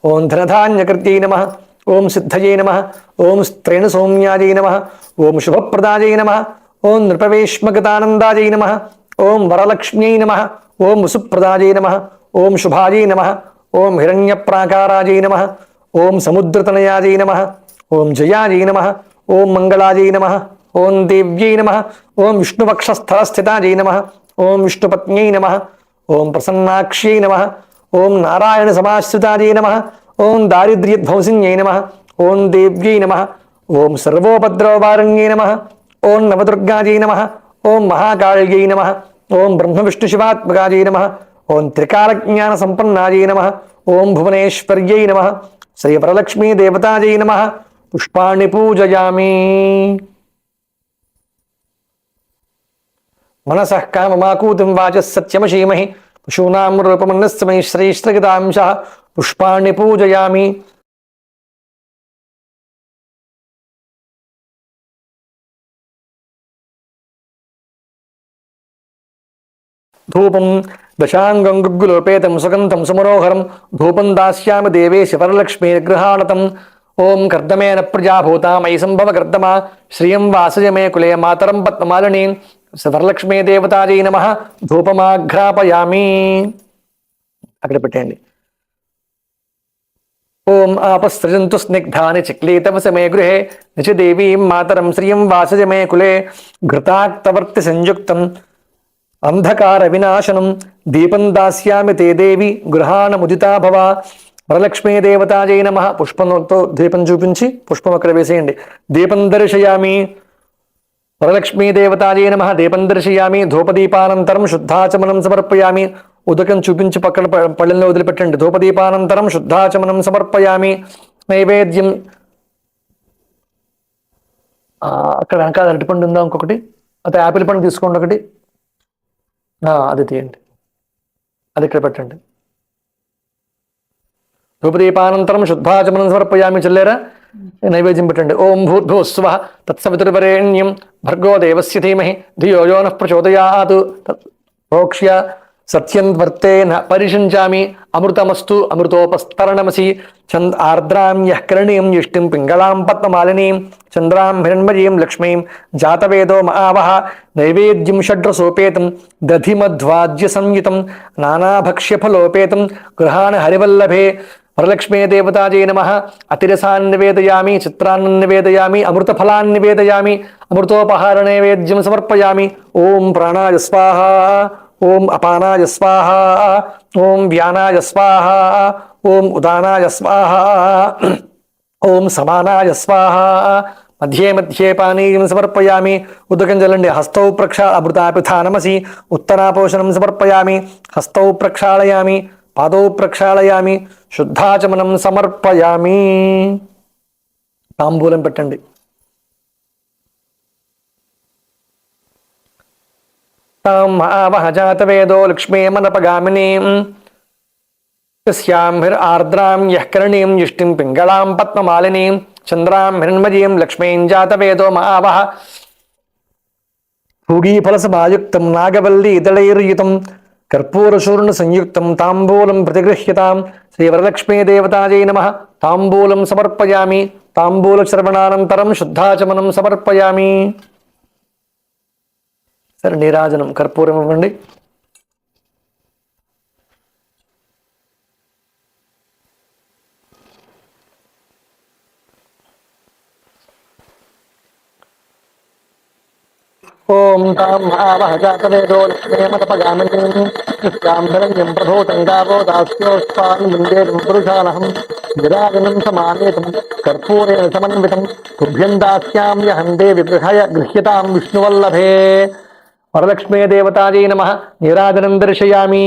ఓం ధనధాన్యకర్త్యై నమః. ఓం సిద్ధయై నమః. ఓం స్త్రేణ సౌమ్యాయై నమః. ఓం శుభప్రదాయై నమః. ఓం నృపవేష్మగతానందాయై నమః. ఓం వరలక్ష్మ్యై నమః. ఓం వసుప్రదాయై నమః. ఓం శుభాయై నమః. ఓం హిరణ్యప్రాకారాయై నమః. ఓం సముద్రతనయాయై నమః. ఓం జయాయై నమః. ఓం మంగళాయై నమః. ఓం దేవ్యై నమః. ఓం విష్ణువక్షస్థలస్థితాయై నమః. ఓం విష్ణుపత్న్యై నమః. ఓం ప్రసన్నాక్ష్యై నమః. ఓం నారాయణ సమాశ్రితాయై నమః. ఓం దారిద్ర్యధ్వంసిన్యై నమః. ఓం దేవ్యై నమః. ఓం సర్వోపద్రవవారణ్యై నమః. ఓం నవదుర్గాయై నమః. ఓం మహాకాళ్యై నమః. ఓం బ్రహ్మవిష్ణుశివాత్మకాయై నమః. ఓం త్రికాలజ్ఞాన సంపన్నాయై నమః. ఓం భువనేశ్వర్యై నమః. శ్రీ వరలక్ష్మీ దేవతాయై నమః. పుష్పాణి పూజయామి. మనసః కామమాకూతిం వాచः సత్యమశీమహి పశూనాం రూపమన్నస్మై శ్రేష్ఠగతాంశః. పుష్పాణి పూజయామి. ధూపం దశాంగం గుగ్గులోపేతం సుగంధం సుమనోహరం ధూపం దాస్యామి దేవేశ వరలక్ష్మీ గృహాణతం. ఓం కర్దమేన ప్రజాభూతా మయి సంభవ కర్దమా శ్రియం వాసయ మే కులే మాతరం పద్మమాలిని వరలక్ష్మీ దేవతాయై నమః. ధూపమాఘ్రాపయామి. అక్కడ పెట్టండి. ఓం ఆపసృజంతు స్నిగ్ధాని చిక్లీతవస మే గృహే నిచ దేవీం మాతరం శ్రియం వాసయ మే కులే ఘృతాక్తవర్తి సంయుక్తం అంధకార వినాశనం దీపం దాస్యామి తే దేవి గృహాణముదితా భవ. వరలక్ష్మీ దేవతాయై నమః. పుష్పంతో దీపం చూపించి పుష్పం అక్కడ వేసేయండి. దీపం దర్శయామి. వరలక్ష్మీ దేవతాయై నమః. దీపం దర్శయామి. ధూపదీపానంతరం శుద్ధాచమనం సమర్పయామి. ఉదకం చూపించి పక్కన పళ్ళెంలో వదిలిపెట్టండి. ధూపదీపానంతరం శుద్ధాచమనం సమర్పయామి. నైవేద్యం అక్కడ వెనకాల అరటిపండు ఉందా ఇంకొకటి, అయితే యాపిల్ పండు తీసుకోండి ఒకటి, అది తీయండి, అది ఇక్కడ పెట్టండి. ధూపదీపానంతరం శుద్ధాచమనం సమర్పయామి. చెల్లేరా నైవేద్యం పెట్టండి. ఓం భూర్భువస్సువః తత్సవితుర్వరేణ్యం భర్గో దేవస్య ధీమహి ధియో యో నః ప్రచోదయాత్. ప్రోక్ష్య సత్యం వర్తేన పరిషించామి. అమృతమస్తు అమృతోపస్తరణమసి. ఆర్ద్రాం యః కరణీయం యష్టిం పింగళాం పద్మమాలినీం చంద్రాం హిరణ్మయీం లక్ష్మీం జాతవేదో మహావహ. నైవేద్యం షడ్రసోపేతం దధిమధ్వాజ్య సంయుతం నానాభక్ష్యఫలోపేతం గృహాణ హరివల్లభే. వరలక్ష్మీ దేవతాయై నమః. అతిరసాన్ నివేదయామి. చిత్రాన్ నివేదయామి. అమృతఫలాన్ నివేదయామి. అమృతోపహార నైవేద్యం సమర్పయామి. ఓం ప్రాణాయ స్వాహ. ఓం అపానాయ స్వాహ. ఓం వ్యానాయ స్వాహ. ఓం ఉదానాయ స్వాహ. ఓం సమానాయ స్వాహ. మధ్యే మధ్యే పానీయం సమర్పయామి. ఉదకం చల్లండి. హస్తౌ అమృతాపిథానమసి. ఉత్తరాపోషణం సమర్పయామి. హస్తౌ ప్రక్షాళయామి. పాదౌ ప్రక్షాళయామి. శుద్ధాచమనం సమర్పయామి. తాంబూలం పెట్టండి. తాం మహావహ జాతవేదో లక్ష్మీమనపగామినీం తస్యాం ఆర్ద్రాం యః కరణీం యుష్టిం పింగళాం పద్మమాలినీం చంద్రాం హిరణ్మయీం లక్ష్మీం జాతవేదో మహావహ. భూగీఫలసమాయుక్తం నాగవల్లీ దళైర్యుతం కర్పూరచూర్ణ సంయుక్తం తాంబూలం ప్రతిగృహ్యతాం. శ్రీ వరలక్ష్మీ దేవతాయై నమః. తాంబూలం సమర్పయామి. తాంబూల శ్రవణానంతరం శుద్ధాచమనం సమర్పయామి. సరే, నీరాజనం కర్పూరం ఇవ్వండి. ఓం తాం మహావహ జాతవేదో లక్ష్మీమనపగామినీం తస్యాం హిరణ్యం ప్రభూతం గావో దాస్యోస్మాన్ ముందేవం పురుషానహం విరాజనం సమానేతం కర్పూరేణ సమన్వితం తుభ్యం దాస్యామ్యహం దేవి గృహ్యతాం విష్ణువల్లభే. వరలక్ష్మీ దేవతాజై నమః నీరాజనం దర్శయామి.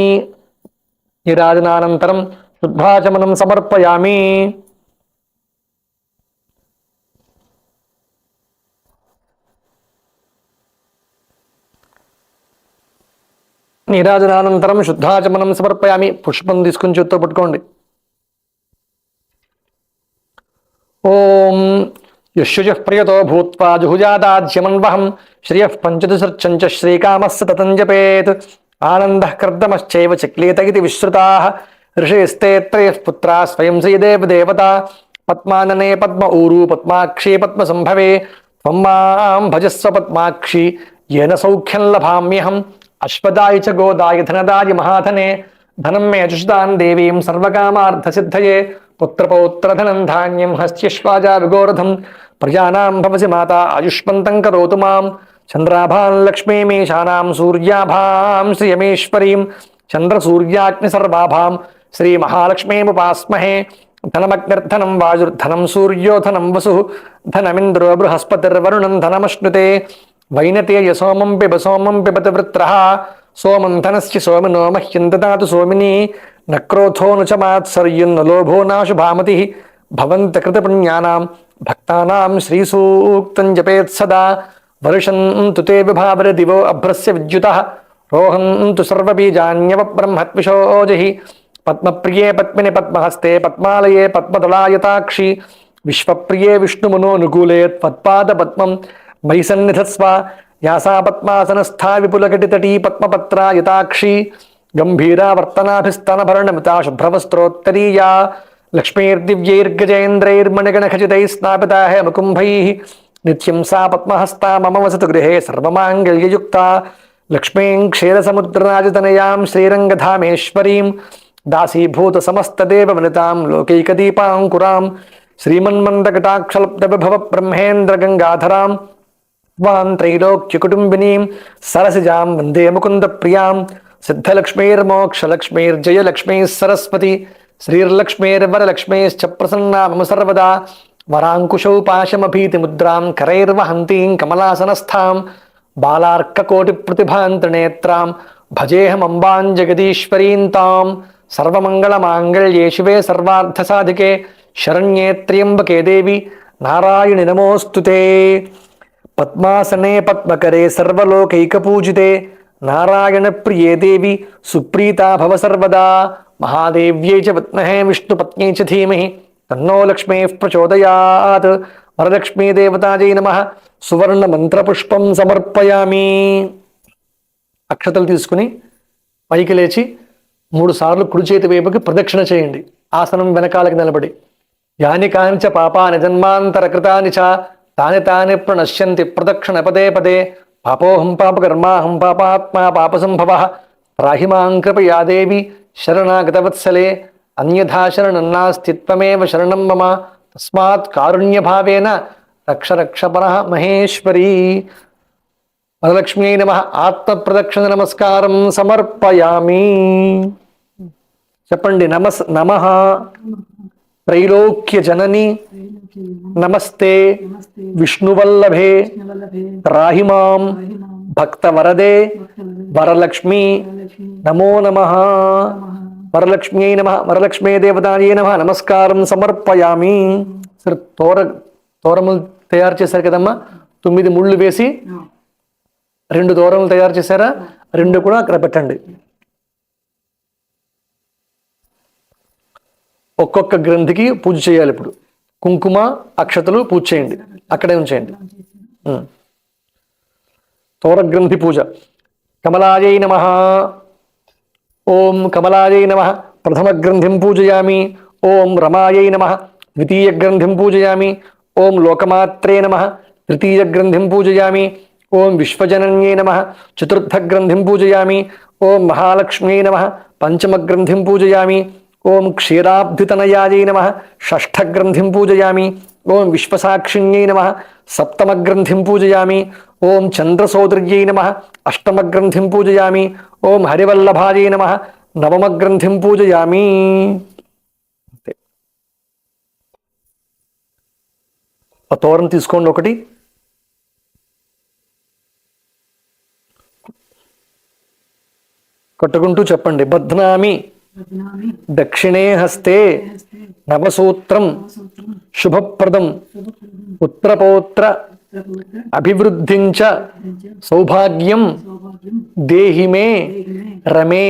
నీరాజనానంతరం శుద్ధాచమనం సమర్పయామి. నీరాజనానంతరం శుద్ధాచమనం సమర్పయామి. పుష్పం తీసుకుని చేత్తో పట్టుకోండి. ఓం యశుజః ప్రియతో భూత్వా జుహుజాదాజ్యమన్వహం శ్రియః పంచదశర్చంచ శ్రీకామస్య తతం జపేత్. ఆనందః కర్దమశ్చైవ చక్లీత ఇతి విశ్రుతాః ఋషయస్తే త్రయః పుత్రా స్వయం శ్రీదేవ దేవత. పద్మాననే పద్మ ఊరు పద్మాక్షి పద్మ సంభవే త్వం మాం భజస్వ పద్మాక్షి येन सौख्यं लभाम्यहम्. अश्वदाय च गोदाय धनदाय महाधने धनं मे चुषदान् देवीं सर्वकामार्थसिद्धये. पुत्रपौत्रधनं धान्यं हस्त्यश्वाजारुगोरधं प्रजानां भवसि माता आयुष्मन्तं करोतु मां. चन्द्राभां लक्ष्मीमीशानां सूर्याभां श्रियमेश्वरीं चन्द्रसूर्याग्निसर्वाभां श्रीमहालक्ष्मीमुपास्महे. धनमग्निर्धनं वायुर्धनं सूर्योधनं वसुः धनमिन्द्रो बृहस्पतिर्वरुणं धनमश्नुते. वैनतेय सोमं पिब सोमं पिबत वृत्रः सोमं धनस्य सोमिनो मह्यं ददातु सोमिनी. न क्रोधो न च मात्सर्यं न लोभो नाशुभामतिः भवन्तकृतपुण्यानां भक्तानां श्रीसूक्तं जपेत् सदा. वर्षन्तु ते विभावर दिवो अभ्रस्य विद्युतः रोहन्तु सर्वबीजान्यवब्रह्मत्विषोजहि. पद्मप्रिये पद्मिनि पद्महस्ते पद्मालये पद्मदलायताक्षि विश्वप्रिये विष्णुमनोनुकूले त्वत्पादपद्मं मयि सन्निधत्स्व. यासा पद्मासनस्था विपुलकटितटी पद्मपत्रा यताक्षी गंभीरा वर्तनाभिस्तनभरणमिता शुभ्रवस्त्रोत्तरीया. लक्ष्मीर्दिव्यैर्गजेन्द्रैर्मणिगणखचितैः स्नापिता है मुकुम्भैः नित्यं सा पद्महस्ता मम वसतु गृहे सर्वमाङ्गल्ययुक्ता. लक्ष्मीं क्षीरसमुद्रराजतनयां श्रीरङ्गधामेश्वरीं दासीभूतसमस्तदेववनितां लोकैकदीपाङ्कुरां श्रीमन्मन्दकटाक्षलब्धविभव ब्रह्मेन्द्रगङ्गाधरां वां त्रैलोक्यकुटुम्बिनीं सरसिजां वन्दे मुकुन्दप्रियां. सिद्धलक्ष्मीर्मोक्षलक्ष्मीर्जयलक्ष्मीः सरस्वती श्रीर्लक्ष्मीर्वरलक्ष्मीश्च प्रसन्ना मम सर्वदा. वराङ्कुशौ पाशमभीतिमुद्रां करैर्वहन्तीं कमलासनस्थां बालार्ककोटिप्रतिभान्तनेत्रां भजेऽहमम्बां जगदीश्वरीं तां. सर्वमङ्गलमाङ्गल्ये शिवे सर्वार्थसाधिके शरण्ये त्र्यम्बके देवी नारायणि नमोऽस्तुते. पद्मासने पद्मकरे सर्वलोकैकपूजिते नारायणप्रिये देवी सुप्रीता भव सर्वदा. महादेव्यै च विद्महे विष्णुपत्न्यै च धीमहि तन्नो लक्ष्मीः प्रचोदयात्. वरलक्ष्मी देवताजै नमः. సువర్ణ మంత్రపుష్పం సమర్పయామి. అక్షతలు తీసుకుని పైకి లేచి 3 సార్లు కుడి చేతి వైపుకి ప్రదక్షిణ చేయండి. ఆసనం వెనకాలకి నిలబడి యాని కాని చ పాపాని జన్మాంతరకృతాని చ తాని తాని ప్రణశ్యంతి ప్రదక్షిణ పదే పదే. పాపోహం పాపకర్మాహం పాపాత్మా పాపసంభవః త్రాహి మాం కృపయా దేవి శరణాగతవత్సలే. అన్యథా శరణం నాస్తి త్వమేవ శరణం మమ తస్మాత్ కారుణ్యభావేన రక్ష రక్ష పరః మహేశ్వరీ. వరలక్ష్మ్యై నమః. ఆత్మప్రదక్షిణ నమస్కారం సమర్పయామి. చెప్పండి. నమః త్రైలోక్య జనని నమస్తే విష్ణువల్లభే రాహి మాం భక్తవరదే వరలక్ష్మి నమో నమః. వరలక్ష్మ్యై నమః. వరలక్ష్మీ దేవతాయై నమః. నమస్కారం సమర్పయామి. సరే, తోరములు తయారు చేశారు కదమ్మా. 9 ముళ్ళు వేసి 2 దూరములు తయారు చేశారా? 2 కూడా అక్కడ పెట్టండి. ఒక్కొక్క గ్రంథికి పూజ చేయాలి. ఇప్పుడు కుంకుమ అక్షతలు పూజ చేయండి. అక్కడే ఉంచేయండి. తోర గ్రంథి పూజ. కమలాయై నమః. ఓం కమలాయై నమః. ప్రథమ గ్రంథిం పూజయామి. ఓం రమాయై నమః. ద్వితీయ గ్రంథిం పూజయామి. ఓం లోకమాత్రే నమః. తృతీయ గ్రంథిం పూజయామి. ఓం విశ్వజనన్యై నమః. చతుర్థ గ్రంథిం పూజయామి. ఓం మహాలక్ష్మ్యై నమః. పంచమ గ్రంథిం పూజయామి. ఓం క్షీరాబ్ధితనయాయై నమః. షష్ఠ గ్రంథిం పూజయామి. ఓం విశ్వసాక్షిణ్యై నమః. సప్తమ గ్రంథిం పూజయామి. ఓం చంద్రసోదర్యై నమః. అష్టమ గ్రంథిం పూజయామి. ఓం హరివల్లభాయై నమః. నవమ గ్రంథిం పూజయామి. ఆ తోరం తీసుకోండి. ఒకటి కొట్టుకుంటూ చెప్పండి. బధ్నామి దక్షిణే హస్తే నవసూత్రం శుభప్రదం పుత్రపౌత్ర అభివృద్ధించ సౌభాగ్యం దేహి మే రమే.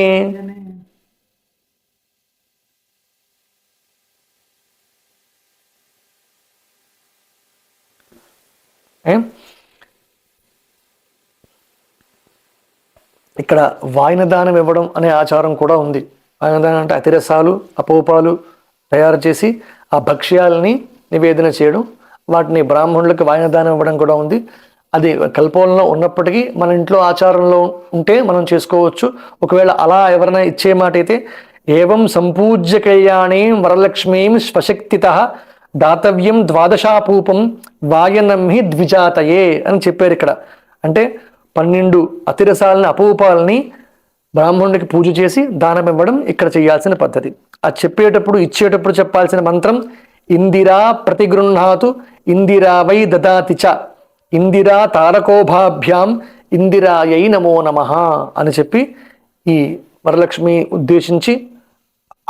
ఇక్కడ వాయినదానం ఇవ్వడం అనే ఆచారం కూడా ఉంది. వాయినదానం అంటే అతిరసాలు అపోపాలు తయారు చేసి ఆ భక్ష్యాలని నివేదన చేయడం, వాటిని బ్రాహ్మణులకు వాయినదానం ఇవ్వడం కూడా ఉంది. అది కల్పంలో ఉన్నప్పటికీ మన ఇంట్లో ఆచారంలో ఉంటే మనం చేసుకోవచ్చు. ఒకవేళ అలా ఎవరైనా ఇచ్చే మాట అయితే ఏవం సంపూజ్య కళ్యాణీం వరలక్ష్మీం స్వశక్తితః దాతవ్యం ద్వాదశాపూపం వాయనం హి ద్విజాతయే అని చెప్పారు ఇక్కడ. అంటే 12 అతిరసాలని అపూపాలని బ్రాహ్మణుడికి పూజ చేసి దానం ఇవ్వడం ఇక్కడ చేయాల్సిన పద్ధతి. అది చెప్పేటప్పుడు ఇచ్చేటప్పుడు చెప్పాల్సిన మంత్రం ఇందిరా ప్రతిగృహాతు ఇందిరా వై దదాతి చ ఇందిరా తారకోభాభ్యాం ఇందిరాయై నమో నమః అని చెప్పి ఈ వరలక్ష్మి ఉద్దేశించి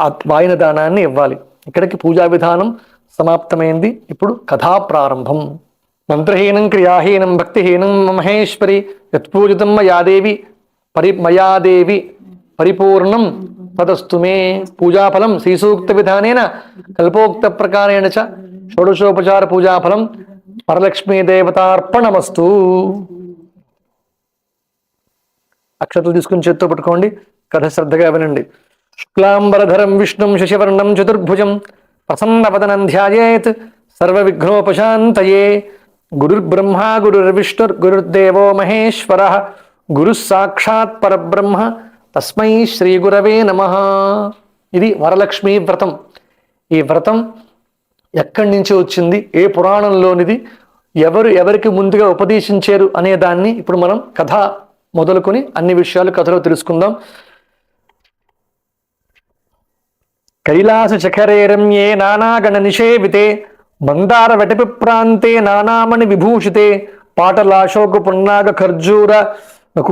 ఆ వాయిన దానాన్ని ఇవ్వాలి. ఇక్కడికి పూజా విధానం సమాప్తమైంది. ఇప్పుడు కథా ప్రారంభం. మంత్రహీనం క్రియాహీనం భక్తిహీనం మహేశ్వరి యత్పూజితం మయాదేవి పరిపూర్ణం తదస్తు మే. పూజాఫలం శ్రీసూక్త విధానేన కల్పోక్త ప్రకారేణ చ షోడశోపచార పూజాఫలం వరలక్ష్మీ దేవతార్పణమస్తు. అక్షతలు తీసుకుని చేత్తో పట్టుకోండి. కథ శ్రద్ధగా వినండి. శుక్లాంబరధరం విష్ణుం శశివర్ణం చతుర్భుజం ప్రసన్నవదనం ధ్యాయేత్ సర్వవిఘ్నోపశాంతయే. గురుర్బ్రహ్మా గురుర్విష్ణుర్ గురుర్దేవో మహేశ్వరః గురుః సాక్షాత్ పరబ్రహ్మ తస్మై శ్రీ గురవే నమః. ఇది వరలక్ష్మీ వ్రతం. ఈ వ్రతం ఎక్కడి నుంచి వచ్చింది, ఏ పురాణంలోనిది, ఎవరికి ముందుగా ఉపదేశించారు అనే దాన్ని ఇప్పుడు మనం కథ మొదలుకొని అన్ని విషయాలు కథలో తెలుసుకుందాం. కైలాస శఖరే రమ్యే నానాగణ నిషేవితే మందార వటపి ప్రాంతే నానామణి విభూషితే పాటలాశోక పున్నాగ ఖర్జూర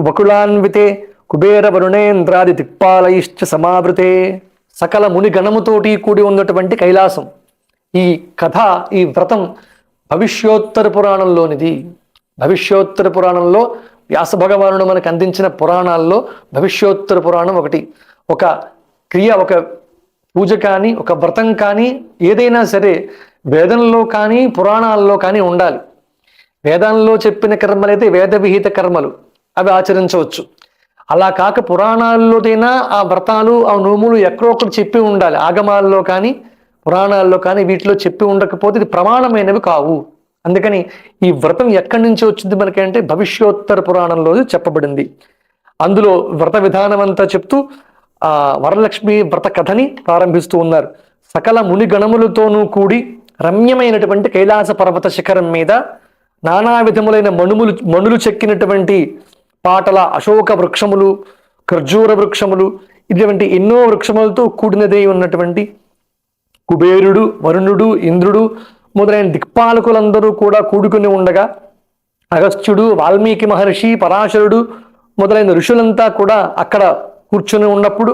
బకుళాన్వితే కుబేర వరుణేంద్రాది దిక్పాలైశ్చ సమావృతే. సకల ముని గణముతోటి కూడి ఉన్నటువంటి కైలాసం. ఈ కథ, ఈ వ్రతం భవిష్యోత్తర పురాణంలోనిది. భవిష్యోత్తర పురాణంలో వ్యాస భగవానుడు మనకు అందించిన పురాణాల్లో భవిష్యోత్తర పురాణం ఒకటి. ఒక క్రియ, ఒక పూజ కానీ, ఒక వ్రతం కానీ, ఏదైనా సరే వేదంలో కానీ పురాణాల్లో కానీ ఉండాలి. వేదాల్లో చెప్పిన కర్మలైతే వేద విహిత కర్మలు, అవి ఆచరించవచ్చు. అలా కాక పురాణాల్లోదైనా ఆ వ్రతాలు, ఆ నోములు ఎక్కడో ఒకటి చెప్పి ఉండాలి. ఆగమాల్లో కానీ పురాణాల్లో కానీ వీటిలో చెప్పి ఉండకపోతే ఇది ప్రమాణమైనవి కావు. అందుకని ఈ వ్రతం ఎక్కడి నుంచి వచ్చింది మనకి అంటే భవిష్యోత్తర పురాణంలో చెప్పబడింది. అందులో వ్రత విధానం అంతా చెప్తూ ఆ వరలక్ష్మి వ్రత కథని ప్రారంభిస్తూ ఉన్నారు. సకల ముని గణములతోనూ కూడి రమ్యమైనటువంటి కైలాస పర్వత శిఖరం మీద నానా విధములైన మణులు చెక్కినటువంటి పాటల అశోక వృక్షములు, ఖర్జూర వృక్షములు, ఇటువంటి ఎన్నో వృక్షములతో కూడినదే ఉన్నటువంటి కుబేరుడు, వరుణుడు, ఇంద్రుడు మొదలైన దిక్పాలకులందరూ కూడా కూడుకుని ఉండగా అగస్త్యుడు, వాల్మీకి మహర్షి, పరాశరుడు మొదలైన ఋషులంతా కూడా అక్కడ కూర్చుని ఉన్నప్పుడు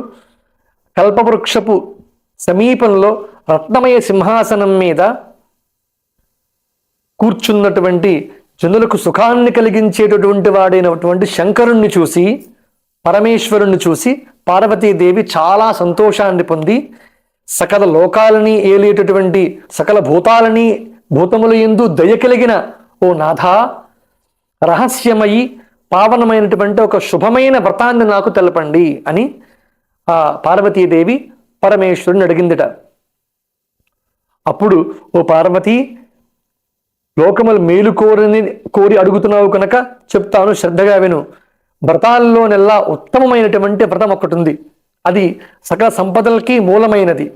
కల్పవృక్షపు సమీపంలో రత్నమయ సింహాసనం మీద కూర్చున్నటువంటి జనులకు సుఖాన్ని కలిగించేటటువంటి వాడైనటువంటి శంకరుణ్ణి చూసి, పరమేశ్వరుణ్ణి చూసి పార్వతీదేవి చాలా సంతోషాన్ని పొంది సకల లోకాలని ఏలేటటువంటి సకల భూతముల యందు దయ కలిగిన ఓ నాథా, రహస్యమయి పావనమైనటువంటి ఒక శుభమైన వ్రతాన్ని నాకు తెలపండి అని ఆ పార్వతీదేవి పరమేశ్వరుని అడిగిందిట. అప్పుడు ఓ పార్వతి, లోకములు మేలు కోరి అడుగుతున్నావు కనుక చెప్తాను, శ్రద్ధగా విను. వ్రతాల్లోనెల్లా ఉత్తమమైనటువంటి వ్రతం ఒకటి ఉంది. అది సకల సంపదలకి మూలమైనది.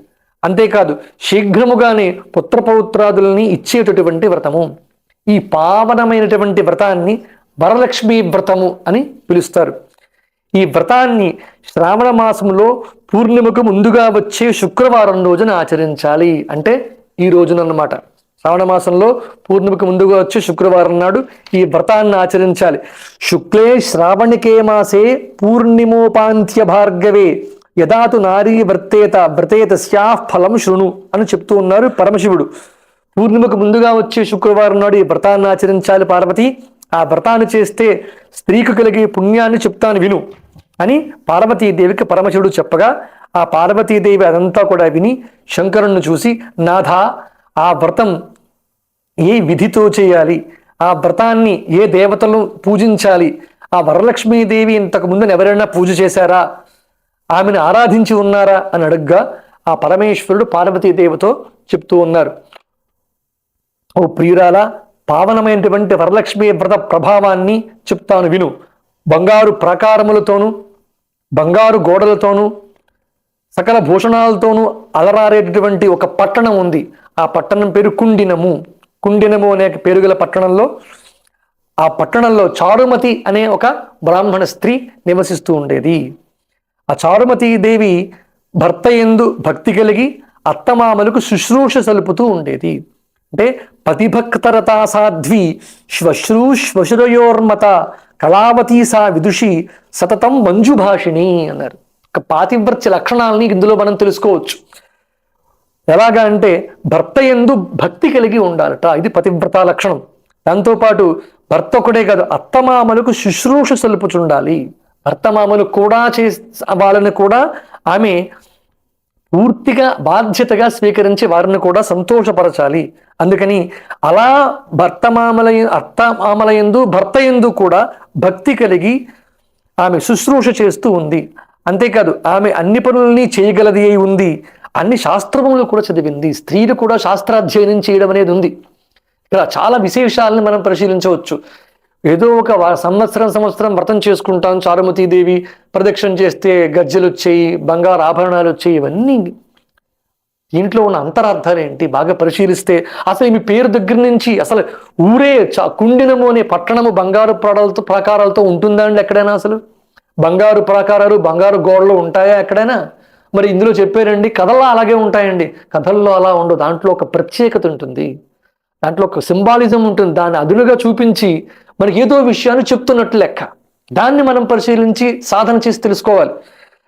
అంతేకాదు శీఘ్రముగానే పుత్రపౌత్రాదుల్ని ఇచ్చేటటువంటి వ్రతము. ఈ పావనమైనటువంటి వ్రతాన్ని వరలక్ష్మీ వ్రతము అని పిలుస్తారు. ఈ వ్రతాన్ని శ్రావణ మాసంలో పూర్ణిమకు ముందుగా వచ్చే శుక్రవారం రోజున ఆచరించాలి. అంటే ఈ రోజునన్నమాట. శ్రావణ మాసంలో పూర్ణిమకు ముందుగా వచ్చే శుక్రవారం నాడు ఈ వ్రతాన్ని ఆచరించాలి. శుక్లే శ్రావణికే మాసే పూర్ణిమోపాంత్య భార్గవే యదాతు నారీ వ్రతేత స్యాః ఫలం శృణు అని చెప్తూ ఉన్నారు పరమశివుడు. పూర్ణిమకు ముందుగా వచ్చే శుక్రవారం నాడు ఈ వ్రతాన్ని ఆచరించాలి పార్వతి. ఆ వ్రతాన్ని చేస్తే స్త్రీకు కలిగే పుణ్యాన్ని చెప్తాను విను అని పార్వతీదేవికి పరమశివుడు చెప్పగా ఆ పార్వతీదేవి అదంతా కూడా విని శంకరుణ్ణి చూసి, నాథ, ఆ వ్రతం ఏ విధితో చేయాలి, ఆ వ్రతాన్ని ఏ దేవతలను పూజించాలి, ఆ వరలక్ష్మీదేవి ఇంతకు ముందు ఎవరైనా పూజ చేశారా, ఆమెను ఆరాధించి ఉన్నారా అని అడగ్గా ఆ పరమేశ్వరుడు పార్వతీదేవితో చెప్తూ ఉన్నారు. ఓ ప్రియురాల, పావనమైనటువంటి వరలక్ష్మీ వ్రత ప్రభావాన్ని చెప్తాను విను. బంగారు ప్రాకారములతోనూ బంగారు గోడలతోనూ సకల భూషణాలతోనూ అలరారేటటువంటి ఒక పట్టణం ఉంది. ఆ పట్టణం పేరు కుండినము. కుండినము అనే పేరు గల పట్టణంలో ఆ పట్టణంలో చారుమతి అనే ఒక బ్రాహ్మణ స్త్రీ నివసిస్తూ ఉండేది. ఆ చారుమతీ దేవి భర్త యందు భక్తి కలిగి అత్తమామలకు శుశ్రూష సలుపుతూ ఉండేది. అంటే పతిభక్తరతా సాధ్వి శ్వశ్రూశ్వశురయోర్మత కళావతీ సా విదుషి సతతం మంజుభాషిణి అన్నారు. ఒక పాతివ్రత్య లక్షణాలని ఇందులో మనం తెలుసుకోవచ్చు. ఎలాగా అంటే భర్త యందు భక్తి కలిగి ఉండాలట, ఇది పతివ్రత లక్షణం. దాంతోపాటు భర్త ఒకడే కాదు, అత్తమామలకు శుశ్రూష సలుపుచుండాలి. భర్తమామలు కూడా వాళ్ళని కూడా ఆమె పూర్తిగా బాధ్యతగా స్వీకరించి వారిని కూడా సంతోషపరచాలి. అందుకని అలా అత్తమామలయందు భర్త యందు కూడా భక్తి కలిగి ఆమె శుశ్రూష చేస్తూ ఉంది. అంతేకాదు ఆమె అన్ని పనులని చేయగలది అయి ఉంది. అన్ని శాస్త్రములు కూడా చదివింది. స్త్రీలు కూడా శాస్త్రాధ్యయనం చేయడం అనేది ఉంది. ఇక్కడ చాలా విశేషాలను మనం పరిశీలించవచ్చు. ఏదో ఒక సంవత్సరం వ్రతం చేసుకుంటాం, చారుమతీదేవి ప్రదక్షిణ చేస్తే గజ్జలు వచ్చాయి, బంగారు ఆభరణాలు వచ్చాయి, ఇవన్నీ దీంట్లో ఉన్న అంతరార్థాలు ఏంటి బాగా పరిశీలిస్తే అసలు మీ పేరు దగ్గర నుంచి అసలు ఊరే కుండినము అనే పట్టణము బంగారు ప్రాకారాలతో ఉంటుందా అండి ఎక్కడైనా? అసలు బంగారు ప్రాకారాలు బంగారు గోడలు ఉంటాయా ఎక్కడైనా? మరి ఇందులో చెప్పారండి కథల్లో అలాగే ఉంటాయండి. కథల్లో అలా ఉండదు. దాంట్లో ఒక ప్రత్యేకత ఉంటుంది, దాంట్లో ఒక సింబాలిజం ఉంటుంది. దాన్ని అదునుగా చూపించి మనకి ఏదో విషయాన్ని చెప్తున్నట్టు లెక్క. దాన్ని మనం పరిశీలించి సాధన చేసి తెలుసుకోవాలి.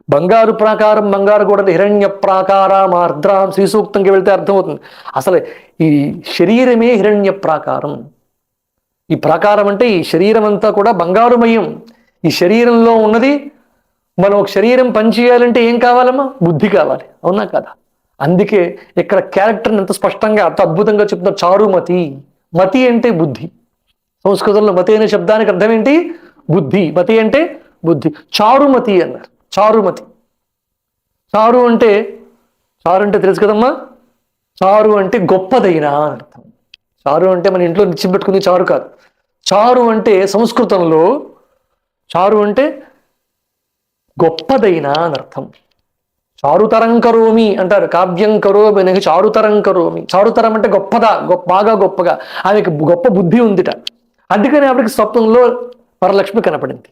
బంగారు ప్రాకారం బంగారు గోడలు హిరణ్య ప్రాకారం ఆర్ద్రాం శ్రీ సూక్తంకి వెళ్తే అర్థమవుతుంది. అసలు ఈ శరీరమే హిరణ్య ప్రాకారం. ఈ ప్రాకారం అంటే ఈ శరీరం అంతా కూడా బంగారుమయం. ఈ శరీరంలో ఉన్నది మనం ఒక శరీరం పనిచేయాలంటే ఏం కావాలమ్మా? బుద్ధి కావాలి, అవునా కదా? అందుకే ఇక్కడ క్యారెక్టర్ని ఎంత స్పష్టంగా అంత అద్భుతంగా చెప్తున్నారు. చారుమతి. మతి అంటే బుద్ధి. సంస్కృతంలో మతి అనే శబ్దానికి అర్థం ఏంటి? బుద్ధి. మతి అంటే బుద్ధి. చారుమతి అన్నారు. చారుమతి. చారు అంటే తెలుసు కదమ్మా. చారు అంటే గొప్పదైన అర్థం. చారు అంటే మన ఇంట్లో నిత్యం పెట్టుకునే చారు కాదు. చారు అంటే సంస్కృతంలో చారు అంటే గొప్పదైన అని అర్థం. చారుతరం కరోమి అంటారు. కావ్యం కరోమి అనేది చారుతరం కరోమి. చారుతరం అంటే బాగా గొప్పగా. ఆమెకి గొప్ప బుద్ధి ఉందిట. అందుకని ఆవిడకి స్వప్నంలో వరలక్ష్మి కనపడింది.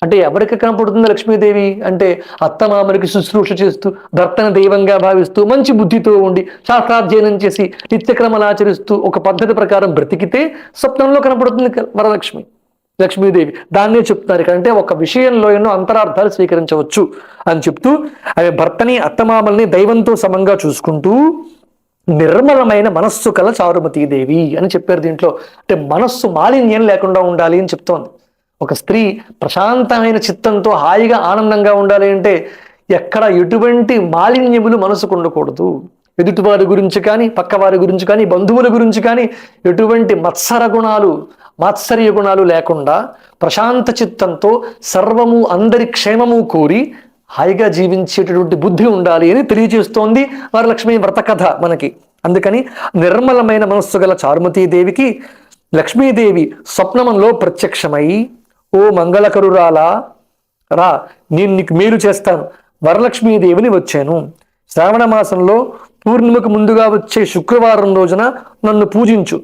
అంటే ఎవరికి కనపడుతుంది లక్ష్మీదేవి అంటే అత్తమామలకి శుశ్రూష చేస్తూ భర్తను దైవంగా భావిస్తూ మంచి బుద్ధితో ఉండి శాస్త్రాధ్యయనం చేసి నిత్యక్రమలు ఆచరిస్తూ ఒక పద్ధతి ప్రకారం బ్రతికితే స్వప్నంలో కనపడుతుంది లక్ష్మీదేవి. దాన్నే చెప్తున్నారు ఇక్కడ. అంటే ఒక విషయంలో ఎన్నో అంతరార్థాలు స్వీకరించవచ్చు అని చెప్తూ ఆమె భర్తని అత్తమామల్ని దైవంతో సమంగా చూసుకుంటూ నిర్మలమైన మనస్సు కల చారుమతీదేవి అని చెప్పారు దీంట్లో. అంటే మనస్సు మాలిన్యం లేకుండా ఉండాలి అని చెప్తోంది. ఒక స్త్రీ ప్రశాంతమైన చిత్తంతో హాయిగా ఆనందంగా ఉండాలి అంటే ఎక్కడ ఎటువంటి మాలిన్యములు మనసుకు ఉండకూడదు. ఎదుటివారి గురించి కానీ పక్కవారి గురించి కానీ బంధువుల గురించి కానీ ఎటువంటి మాత్సర్య గుణాలు లేకుండా ప్రశాంత చిత్తంతో సర్వము అందరి క్షేమము కోరి హాయిగా జీవించేటటువంటి బుద్ధి ఉండాలి అని తెలియజేస్తోంది వరలక్ష్మి వ్రత కథ మనకి. అందుకని నిర్మలమైన మనస్సు గల చారుమతీదేవికి లక్ష్మీదేవి స్వప్నమంలో ప్రత్యక్షమై, ఓ మంగళకరురాలా రా, నేను నీకు మేలు చేస్తాను, వరలక్ష్మీదేవిని వచ్చాను. శ్రావణ మాసంలో పూర్ణిమకు ముందుగా వచ్చే శుక్రవారం రోజున నన్ను పూజించు,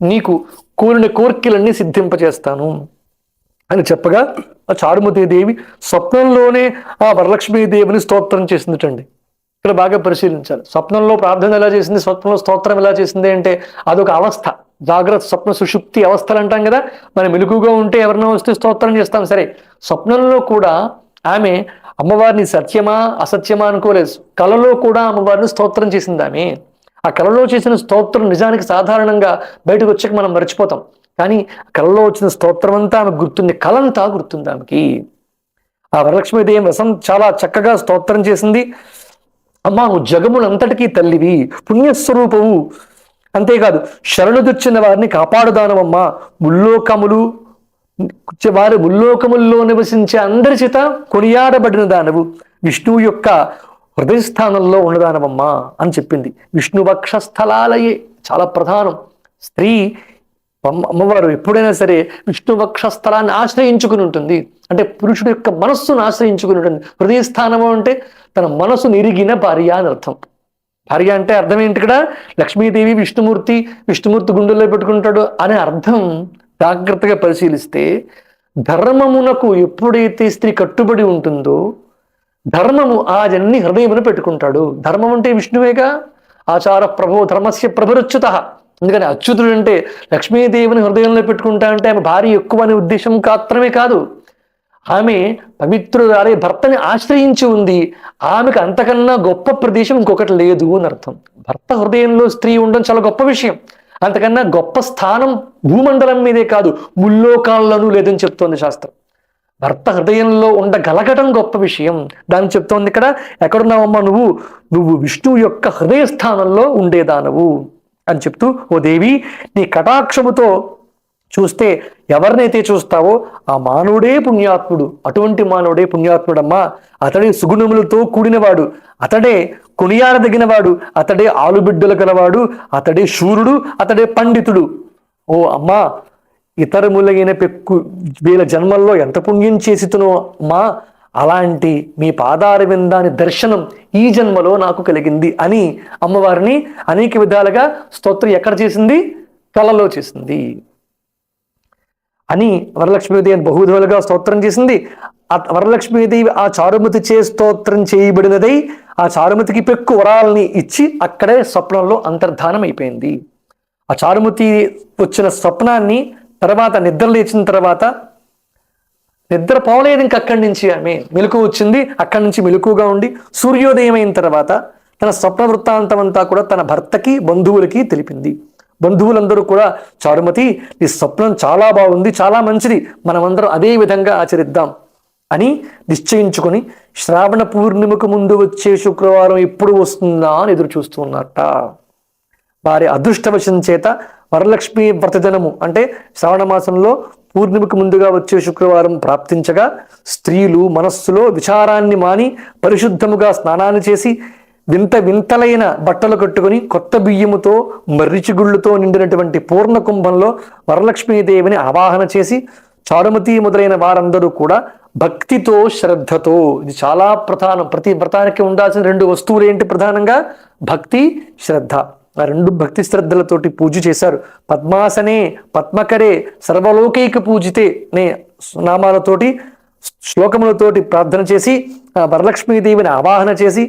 నీకు కోరిన కోర్కెలన్నీ సిద్ధింపచేస్తాను అని చెప్పగా ఆ చారుమతీదేవి స్వప్నంలోనే ఆ వరలక్ష్మీదేవిని స్తోత్రం చేసిందిటండి. ఇక్కడ బాగా పరిశీలించాలి. స్వప్నంలో ప్రార్థన ఎలా చేసింది, స్వప్నంలో స్తోత్రం ఎలా చేసింది అంటే అదొక అవస్థ. జాగ్రత్త, స్వప్న, సుషుప్తి అవస్థలు అంటాం కదా. మనం మెలకుగా ఉంటే ఎవరినో వస్తే స్తోత్రం చేస్తాం, సరే. స్వప్నంలో కూడా ఆమె అమ్మవారిని సత్యమా అసత్యమా అనుకోలేదు. కలలో కూడా అమ్మవారిని స్తోత్రం చేసింది ఆమె. ఆ కలలో చేసిన స్తోత్రం నిజానికి సాధారణంగా బయటకు వచ్చాక మనం మర్చిపోతాం, కానీ కలలో వచ్చిన స్తోత్రం అంతా ఆమె గుర్తుంది, కలంతా గుర్తుంది ఆమెకి. ఆ వరలక్ష్మీదేవి రసం చాలా చక్కగా స్తోత్రం చేసింది. అమ్మా, నువ్వు జగములంతటికీ తల్లివి, పుణ్యస్వరూపవు, అంతేకాదు శరణుదొచ్చిన వారిని కాపాడుదానవమ్మా, ముల్లోకములు వారి ముల్లోకముల్లో నివసించే అందరి చేత కొనియాడబడిన దానవు, విష్ణువు యొక్క హృదయస్థానంలో ఉన్నదానవమ్మా అని చెప్పింది. విష్ణు వక్షస్థలాలయే చాలా ప్రధానం. స్త్రీ అమ్మవారు ఎప్పుడైనా సరే విష్ణు వక్షస్థలాన్ని ఆశ్రయించుకుని ఉంటుంది, అంటే పురుషుడు యొక్క మనస్సును ఆశ్రయించుకుని ఉంటుంది. హృదయస్థానము అంటే తన మనసు నిరిగిన భార్య అని అర్థం. భార్య అంటే అర్థం ఏంటి? ఇక్కడ లక్ష్మీదేవి విష్ణుమూర్తి గుండెల్లో పెట్టుకుంటాడు అనే అర్థం జాగ్రత్తగా పరిశీలిస్తే, ధర్మమునకు ఎప్పుడైతే స్త్రీ కట్టుబడి ఉంటుందో ధర్మము ఆ జన్ని హృదయమును పెట్టుకుంటాడు. ధర్మం అంటే విష్ణువేగా. ఆచార ప్రభో ధర్మస్య ప్రభురచ్యుత. అందుకని అచ్యుతుడు అంటే లక్ష్మీదేవిని హృదయంలో పెట్టుకుంటా అంటే ఆమె భార్య ఎక్కువ అనే ఉద్దేశం మాత్రమే కాదు, ఆమె పవిత్రురాలే భర్తని ఆశ్రయించి ఉంది. ఆమెకు అంతకన్నా గొప్ప ప్రదేశం ఇంకొకటి లేదు అని అర్థం. భర్త హృదయంలో స్త్రీ ఉండడం చాలా గొప్ప విషయం. అంతకన్నా గొప్ప స్థానం భూమండలం మీదే కాదు, ముల్లోకాల్లోనూ లేదని చెప్తోంది శాస్త్రం. భర్త హృదయంలో ఉండగలగటం గొప్ప విషయం, దాన్ని చెప్తోంది ఇక్కడ. ఎక్కడున్నావమ్మా నువ్వు విష్ణువు యొక్క హృదయ స్థానంలో ఉండేదానవు అని చెప్తూ, ఓ దేవి, నీ కటాక్షముతో చూస్తే ఎవరినైతే చూస్తావో ఆ మానవుడే పుణ్యాత్ముడు. అటువంటి మానవుడే పుణ్యాత్ముడమ్మా. అతడే సుగుణములతో కూడినవాడు, అతడే కొనియాడదగినవాడు, అతడే ఆలుబిడ్డలు గలవాడు, అతడే శూరుడు, అతడే పండితుడు. ఓ అమ్మా, ఇతరములైన వేల జన్మల్లో ఎంత పుణ్యం చేసితునో అమ్మా, అలాంటి మీ పాదార విందాని దర్శనం ఈ జన్మలో నాకు కలిగింది అని అమ్మవారిని అనేక విధాలుగా స్తోత్రం ఎక్కడ చేసింది? కలలో చేసింది అని వరలక్ష్మీదేవి బహువిధాలుగా స్తోత్రం చేసింది. ఆ వరలక్ష్మీదేవి ఆ చారుమతి చే స్తోత్రం చేయబడినదై ఆ చారుమతికి పెక్కు వరాలని ఇచ్చి అక్కడే స్వప్నంలో అంతర్ధానం అయిపోయింది. ఆ చారుమతి వచ్చిన స్వప్నాన్ని తర్వాత నిద్ర లేచిన తర్వాత నిద్ర పోలేదు ఇంక అక్కడి నుంచి ఆమె మెలకు వచ్చింది. అక్కడి నుంచి మెలకుగా ఉండి సూర్యోదయం అయిన తర్వాత తన స్వప్న వృత్తాంతం అంతా కూడా తన భర్తకి బంధువులకి తెలిపింది. బంధువులందరూ కూడా, చారుమతి, ఈ స్వప్నం చాలా బాగుంది, చాలా మంచిది, మనమందరం అదే విధంగా ఆచరిద్దాం అని నిశ్చయించుకొని శ్రావణ పూర్ణిమకు ముందు వచ్చే శుక్రవారం ఎప్పుడు వస్తుందా అని ఎదురు చూస్తూ ఉన్నట్ట. వారి అదృష్టవశం చేత వరలక్ష్మి వ్రతదినము అంటే శ్రావణ మాసంలో పూర్ణిమకు ముందుగా వచ్చే శుక్రవారం ప్రాప్తించగా స్త్రీలు మనస్సులో విచారాన్ని మాని పరిశుద్ధముగా స్నానాన్ని చేసి వింతలైన బట్టలు కట్టుకుని కొత్త బియ్యముతో మర్రిచిగుళ్ళుతో నిండినటువంటి పూర్ణ కుంభంలో వరలక్ష్మీదేవిని ఆవాహన చేసి చారుమతి మొదలైన వారందరూ కూడా భక్తితో శ్రద్ధతో, ఇది చాలా ప్రధానం, ప్రతి వ్రతానికి ఉండాల్సిన రెండు వస్తువులు ఏంటి? ప్రధానంగా భక్తి, శ్రద్ధ. ఆ రెండు భక్తి శ్రద్ధలతోటి పూజ చేశారు. పద్మాసనే పద్మకరే సర్వలోకైక పూజితే నే నామాలతోటి శ్లోకములతోటి ప్రార్థన చేసి ఆ వరలక్ష్మీదేవిని ఆవాహన చేసి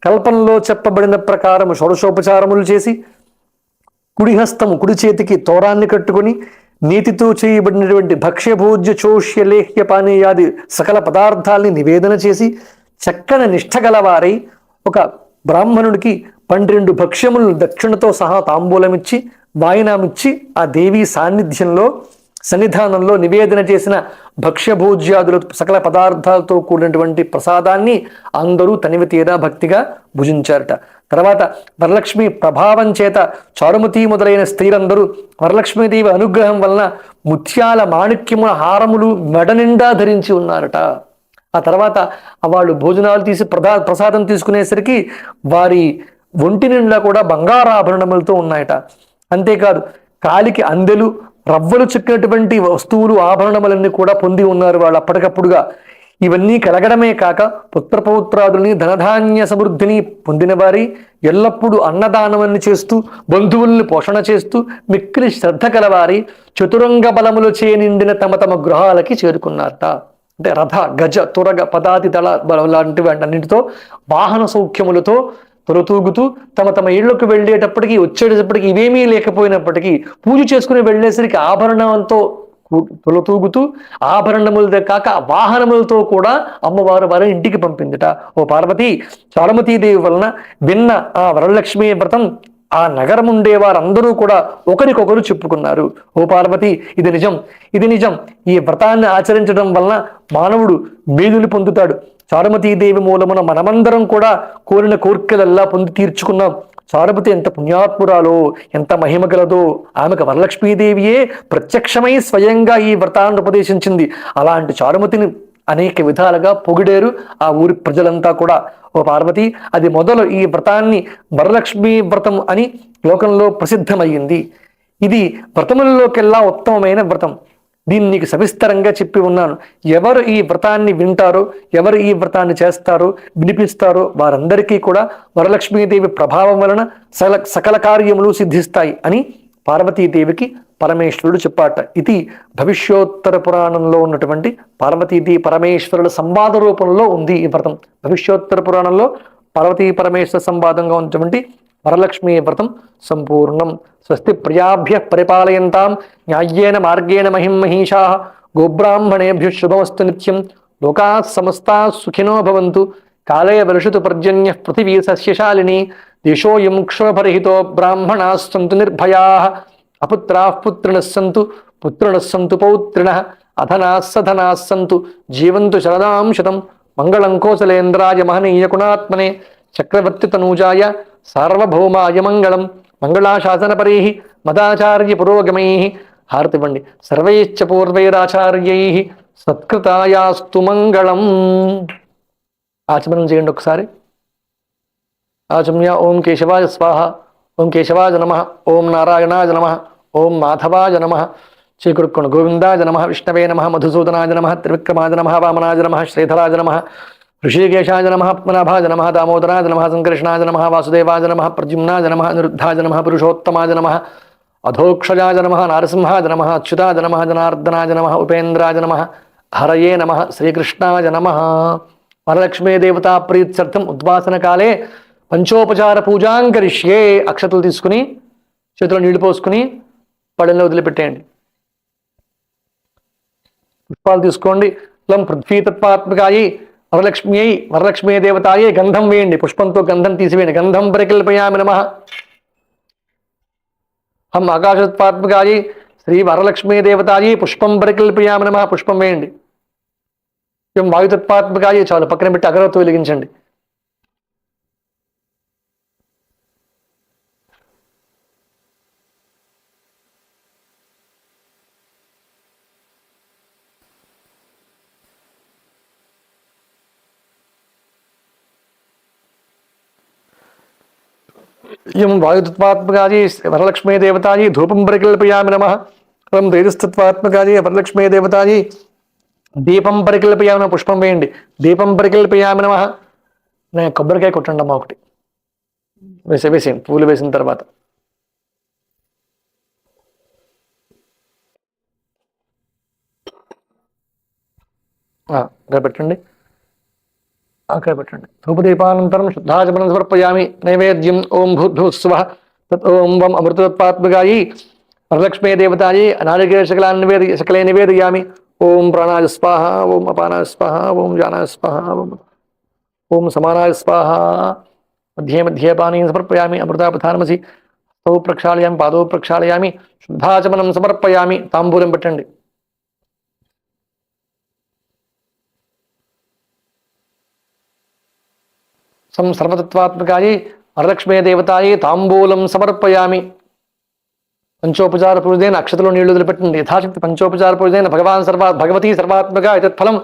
కల్పనలో చెప్పబడిన ప్రకారం షోడశోపచారములు చేసి కుడి హస్తము కుడి చేతికి తోరాన్ని కట్టుకొని నీతితో చేయబడినటువంటి భక్ష్యభోజ్య చోష్య లేహ్య పానీయాది సకల పదార్థాల్ని నివేదన చేసి చక్కని నిష్ఠ గలవారై ఒక బ్రాహ్మణుడికి 12 భక్ష్యములను దక్షిణతో సహా తాంబూలమిచ్చి వాయినామిచ్చి ఆ దేవీ సన్నిధానంలో నివేదన చేసిన భక్ష్యభోజ్యాదులు సకల పదార్థాలతో కూడినటువంటి ప్రసాదాన్ని అందరూ తనివి తీరా భక్తిగా భుజించారట. తర్వాత వరలక్ష్మి ప్రభావం చేత చారుమతి మొదలైన స్త్రీలందరూ వరలక్ష్మీదేవి అనుగ్రహం వలన ముత్యాల మాణిక్యముల హారములు మెడ నిండా ధరించి ఉన్నారట. ఆ తర్వాత వాళ్ళు భోజనాలు తీసి ప్రసాదం తీసుకునేసరికి వారి ఒంటి నిండా కూడా బంగారాభరణములతో ఉన్నాయట. అంతేకాదు కాలికి అందెలు రవ్వలు చెక్కినటువంటి వస్తువులు ఆభరణములన్నీ కూడా పొంది ఉన్నారు వాళ్ళు అప్పటికప్పుడుగా. ఇవన్నీ కలగడమే కాక పుత్రపౌత్రాదుల్ని ధనధాన్య సమృద్ధిని పొందిన వారి ఎల్లప్పుడూ అన్నదానమని చేస్తూ బంధువుల్ని పోషణ చేస్తూ మిక్కిలి శ్రద్ధ కలవారి చతురంగ బలములు నిండిన తమ గృహాలకి చేరుకున్నారట. అంటే రథ గజ తురగ పదాతి దళ లాంటివి అన్నింటితో వాహన సౌఖ్యములతో తొలతూగుతూ తమ తమ ఇళ్లకు వెళ్ళేటప్పటికీ వచ్చేటప్పటికి ఇవేమీ లేకపోయినప్పటికీ పూజ చేసుకుని వెళ్ళేసరికి ఆభరణంతో తొలతూగుతూ ఆభరణములతో కాక వాహనములతో కూడా అమ్మవారు వారి ఇంటికి పంపిందిట. ఓ పార్వతి, చారుమతీదేవి వలన విన్న ఆ వరలక్ష్మీ వ్రతం ఆ నగరం ఉండే వారందరూ కూడా ఒకరికొకరు చెప్పుకున్నారు. ఓ పార్వతి, ఇది నిజం, ఇది నిజం. ఈ వ్రతాన్ని ఆచరించడం వలన మానవుడు మేలుని పొందుతాడు. చారుమతీదేవి మూలమున మనమందరం కూడా కోరిన కోరికలల్లా పొంది తీర్చుకున్నాం. చారుమతి ఎంత పుణ్యాత్మురాలో, ఎంత మహిమ గలదో. ఆమెకు వరలక్ష్మీదేవియే ప్రత్యక్షమై స్వయంగా ఈ వ్రతాన్ని ఉపదేశించింది. అలాంటి చారుమతిని అనేక విధాలుగా పొగిడేరు ఆ ఊరి ప్రజలంతా కూడా. ఓ పార్వతి, అది మొదలు ఈ వ్రతాన్ని వరలక్ష్మీ వ్రతం అని లోకంలో ప్రసిద్ధమయ్యింది. ఇది వ్రతములలోకెల్లా ఉత్తమమైన వ్రతం. దీన్ని నీకు సవిస్తరంగా చెప్పి ఉన్నాను. ఎవరు ఈ వ్రతాన్ని వింటారో, ఎవరు ఈ వ్రతాన్ని చేస్తారో, వినిపిస్తారో వారందరికీ కూడా వరలక్ష్మీదేవి ప్రభావం వలన సకల కార్యములు సిద్ధిస్తాయి అని పార్వతీదేవికి పరమేశ్వరుడు చెప్పాట. ఇది భవిష్యోత్తర పురాణంలో ఉన్నటువంటి పార్వతీదేవి పరమేశ్వరుల సంవాద రూపంలో ఉంది ఈ వ్రతం. భవిష్యోత్తర పురాణంలో పార్వతీ పరమేశ్వర సంవాదంగా ఉన్నటువంటి వరలక్ష్మీ వ్రతం సంపూర్ణం. స్వస్తి ప్రియాభ్య పరిపాలయంతాం న్యాయ్యేన మార్గేణ మహిమహీషా గోబ్రాహ్మణేభ్య శుభమస్తు నిత్యం. లోకా సమస్తా సుఖినో భవంతు. కాలే వర్షతు పర్జన్య పృథివీ సస్యశాలిని. దేశోయం క్షోభరహితో బ్రాహ్మణా సంతు నిర్భయా. అపుత్రా పుత్రిణః సంతు పుత్రిణః సంతు పౌత్రిణః. అధనా సధనా సంతు జీవంతు శరదాం శతం. మంగళం కోసలేంద్రాయ మహనీయ గుణాత్మనే చక్రవర్తి తనూజాయ సార్వభౌమాయ మంగళం. మంగళాశాసనపరైః మదాచార్య పురోగమైః. హారతివ్వండి. సర్వైశ్చ పూర్వైరాచార్యైః సత్కృతాయాస్తు మంగళం. ఆచమనం చేయండి ఒకసారి. ఆచమ్య. ఓం కేశవాయ స్వాహ. ఓం కేశవాయ నమః. ఓం నారాయణాయ నమః. ఓం మాధవాయ నమః. చేకుడుక్కోండి. గోవిందాయ నమః. విష్ణవే నమః. మధుసూదనాయ నమః. త్రివిక్రమాయ నమః. వామనాయ నమః. శ్రీధరాయ నమః. ఋషికేశాయ నమః. పద్మనాభాయ నమః. దామోదరాయ నమః. సంకర్షణాయ నమః. వాసుదేవాయ నమః. ప్రద్యుమ్నాయ నమః. అనిరుద్ధాయ నమః. పురుషోత్తమాయ నమః. అధోక్షజాయ నమః. నారసింహాయ నమః. అచ్యుతాయ నమః. జనార్దనాయ నమః. ఉపేంద్రాయ నమః. హరయే నమః. శ్రీకృష్ణాయ నమః. వరలక్ష్మీ దేవతా ప్రీత్యర్థం ఉద్వాసన కాలే పంచోపచార పూజాంకరిష్యే. అక్షతలు తీసుకుని చేతిలో నీళ్లు పోసుకుని పళ్ళెంలో వదిలిపెట్టేయండి. పుష్పాలు తీసుకోండి. లం పృథ్వీతత్వాత్మకాయి వరలక్ష్మ్యై వరలక్ష్మీ దేవతాయే గంధం వేయండి. పుష్పంతో గంధం తీసివేయండి. గంధం పరికల్పయామి నమః. హం ఆకాశత్వాత్మకాయి శ్రీ వరలక్ష్మీ దేవతాయే పుష్పం పరికల్పయామి నమః. పుష్పం వేయండి. వాయుతత్వాత్మకాయే చాలు, పక్కన పెట్టి అగరవత్తు వెలిగించండి. ఇయం వాయుతత్వాత్మకాయే వరలక్ష్మీ దేవతాయే ధూపం పరికల్పయామి నమః. అలం తేజస్తత్వాత్మకాయే వరలక్ష్మీ దేవతాయే దీపం పరికల్పయామి నమః. పుష్పం వేయండి. దీపం పరికల్పయామి నమః. నేను కొబ్బరికాయ కొట్టండి అమ్మా ఒకటి. వేసేయండి పూలు వేసిన తర్వాత. అక్కడ పెట్టండి. అక్కడ పెట్టండి. ధూపదీపానంతరం శుద్ధాచమనం సమర్పయామి. నైవేద్యం ఓం భూర్భువస్సువః తత్ ఓం వం అమృతత్వాత్మకాయై వరలక్ష్మీ దేవతాయై నారికేళ శకలే నివేదయామి. ఓం ప్రాణాయ స్వాహ. ఓం అపానాయ స్వాహ. ఓం జానాయ స్వాహ. ఓం సమానాయ స్వాహ. మధ్యే మధ్యే పానీయం సమర్పయామి. అమృతాపధానమసి. హస్తౌ ప్రక్షాళయామి. పాదౌ ప్రక్షాళయామి. శుద్ధాచమనం సమర్పయామి. తాంబూలం పెట్టండి. సర్వతత్వాత్మకాయై వరలక్ష్మీ దేవతాయై తాంబూలం సమర్పయామి. పంచోపచార పూజైన అక్షతలో నీళ్లు వదిలిపెట్టండి. యథాశక్తి పంచోపచార పూజైన భగవతీ సర్వాత్మక ఇతత్ఫలం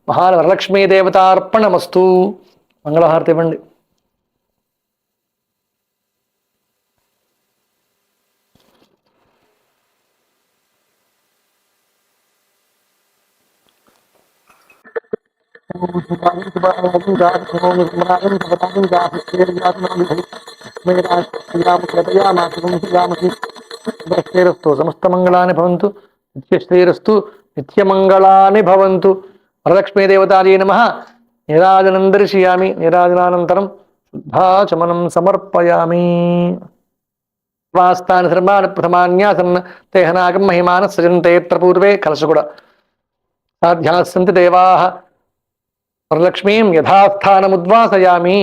మహాన్ వరలక్ష్మీ దేవతార్పణమస్తు. మంగళహారతి ఇవ్వండి. సమస్త మంగళాని భవంతు. నిత్యశ్రేయరస్తు. నిత్యమంగళాని భవంతు. వరలక్ష్మీదేవతాయై నమః. నీరాజనం దర్శయామి. నీరాజనానంతరం శుద్ధాచమనం సమర్పయామి. వాస్తాని సర్వాణి ప్రథమాన్యాసన్ తేహనాగం మహిమాన సజంతే యత్ర పూర్వే కలశకుడ సాధ్యాస్సంతి దేవాః. వరలక్ష్మీం యథాస్థానముద్వాసయామి.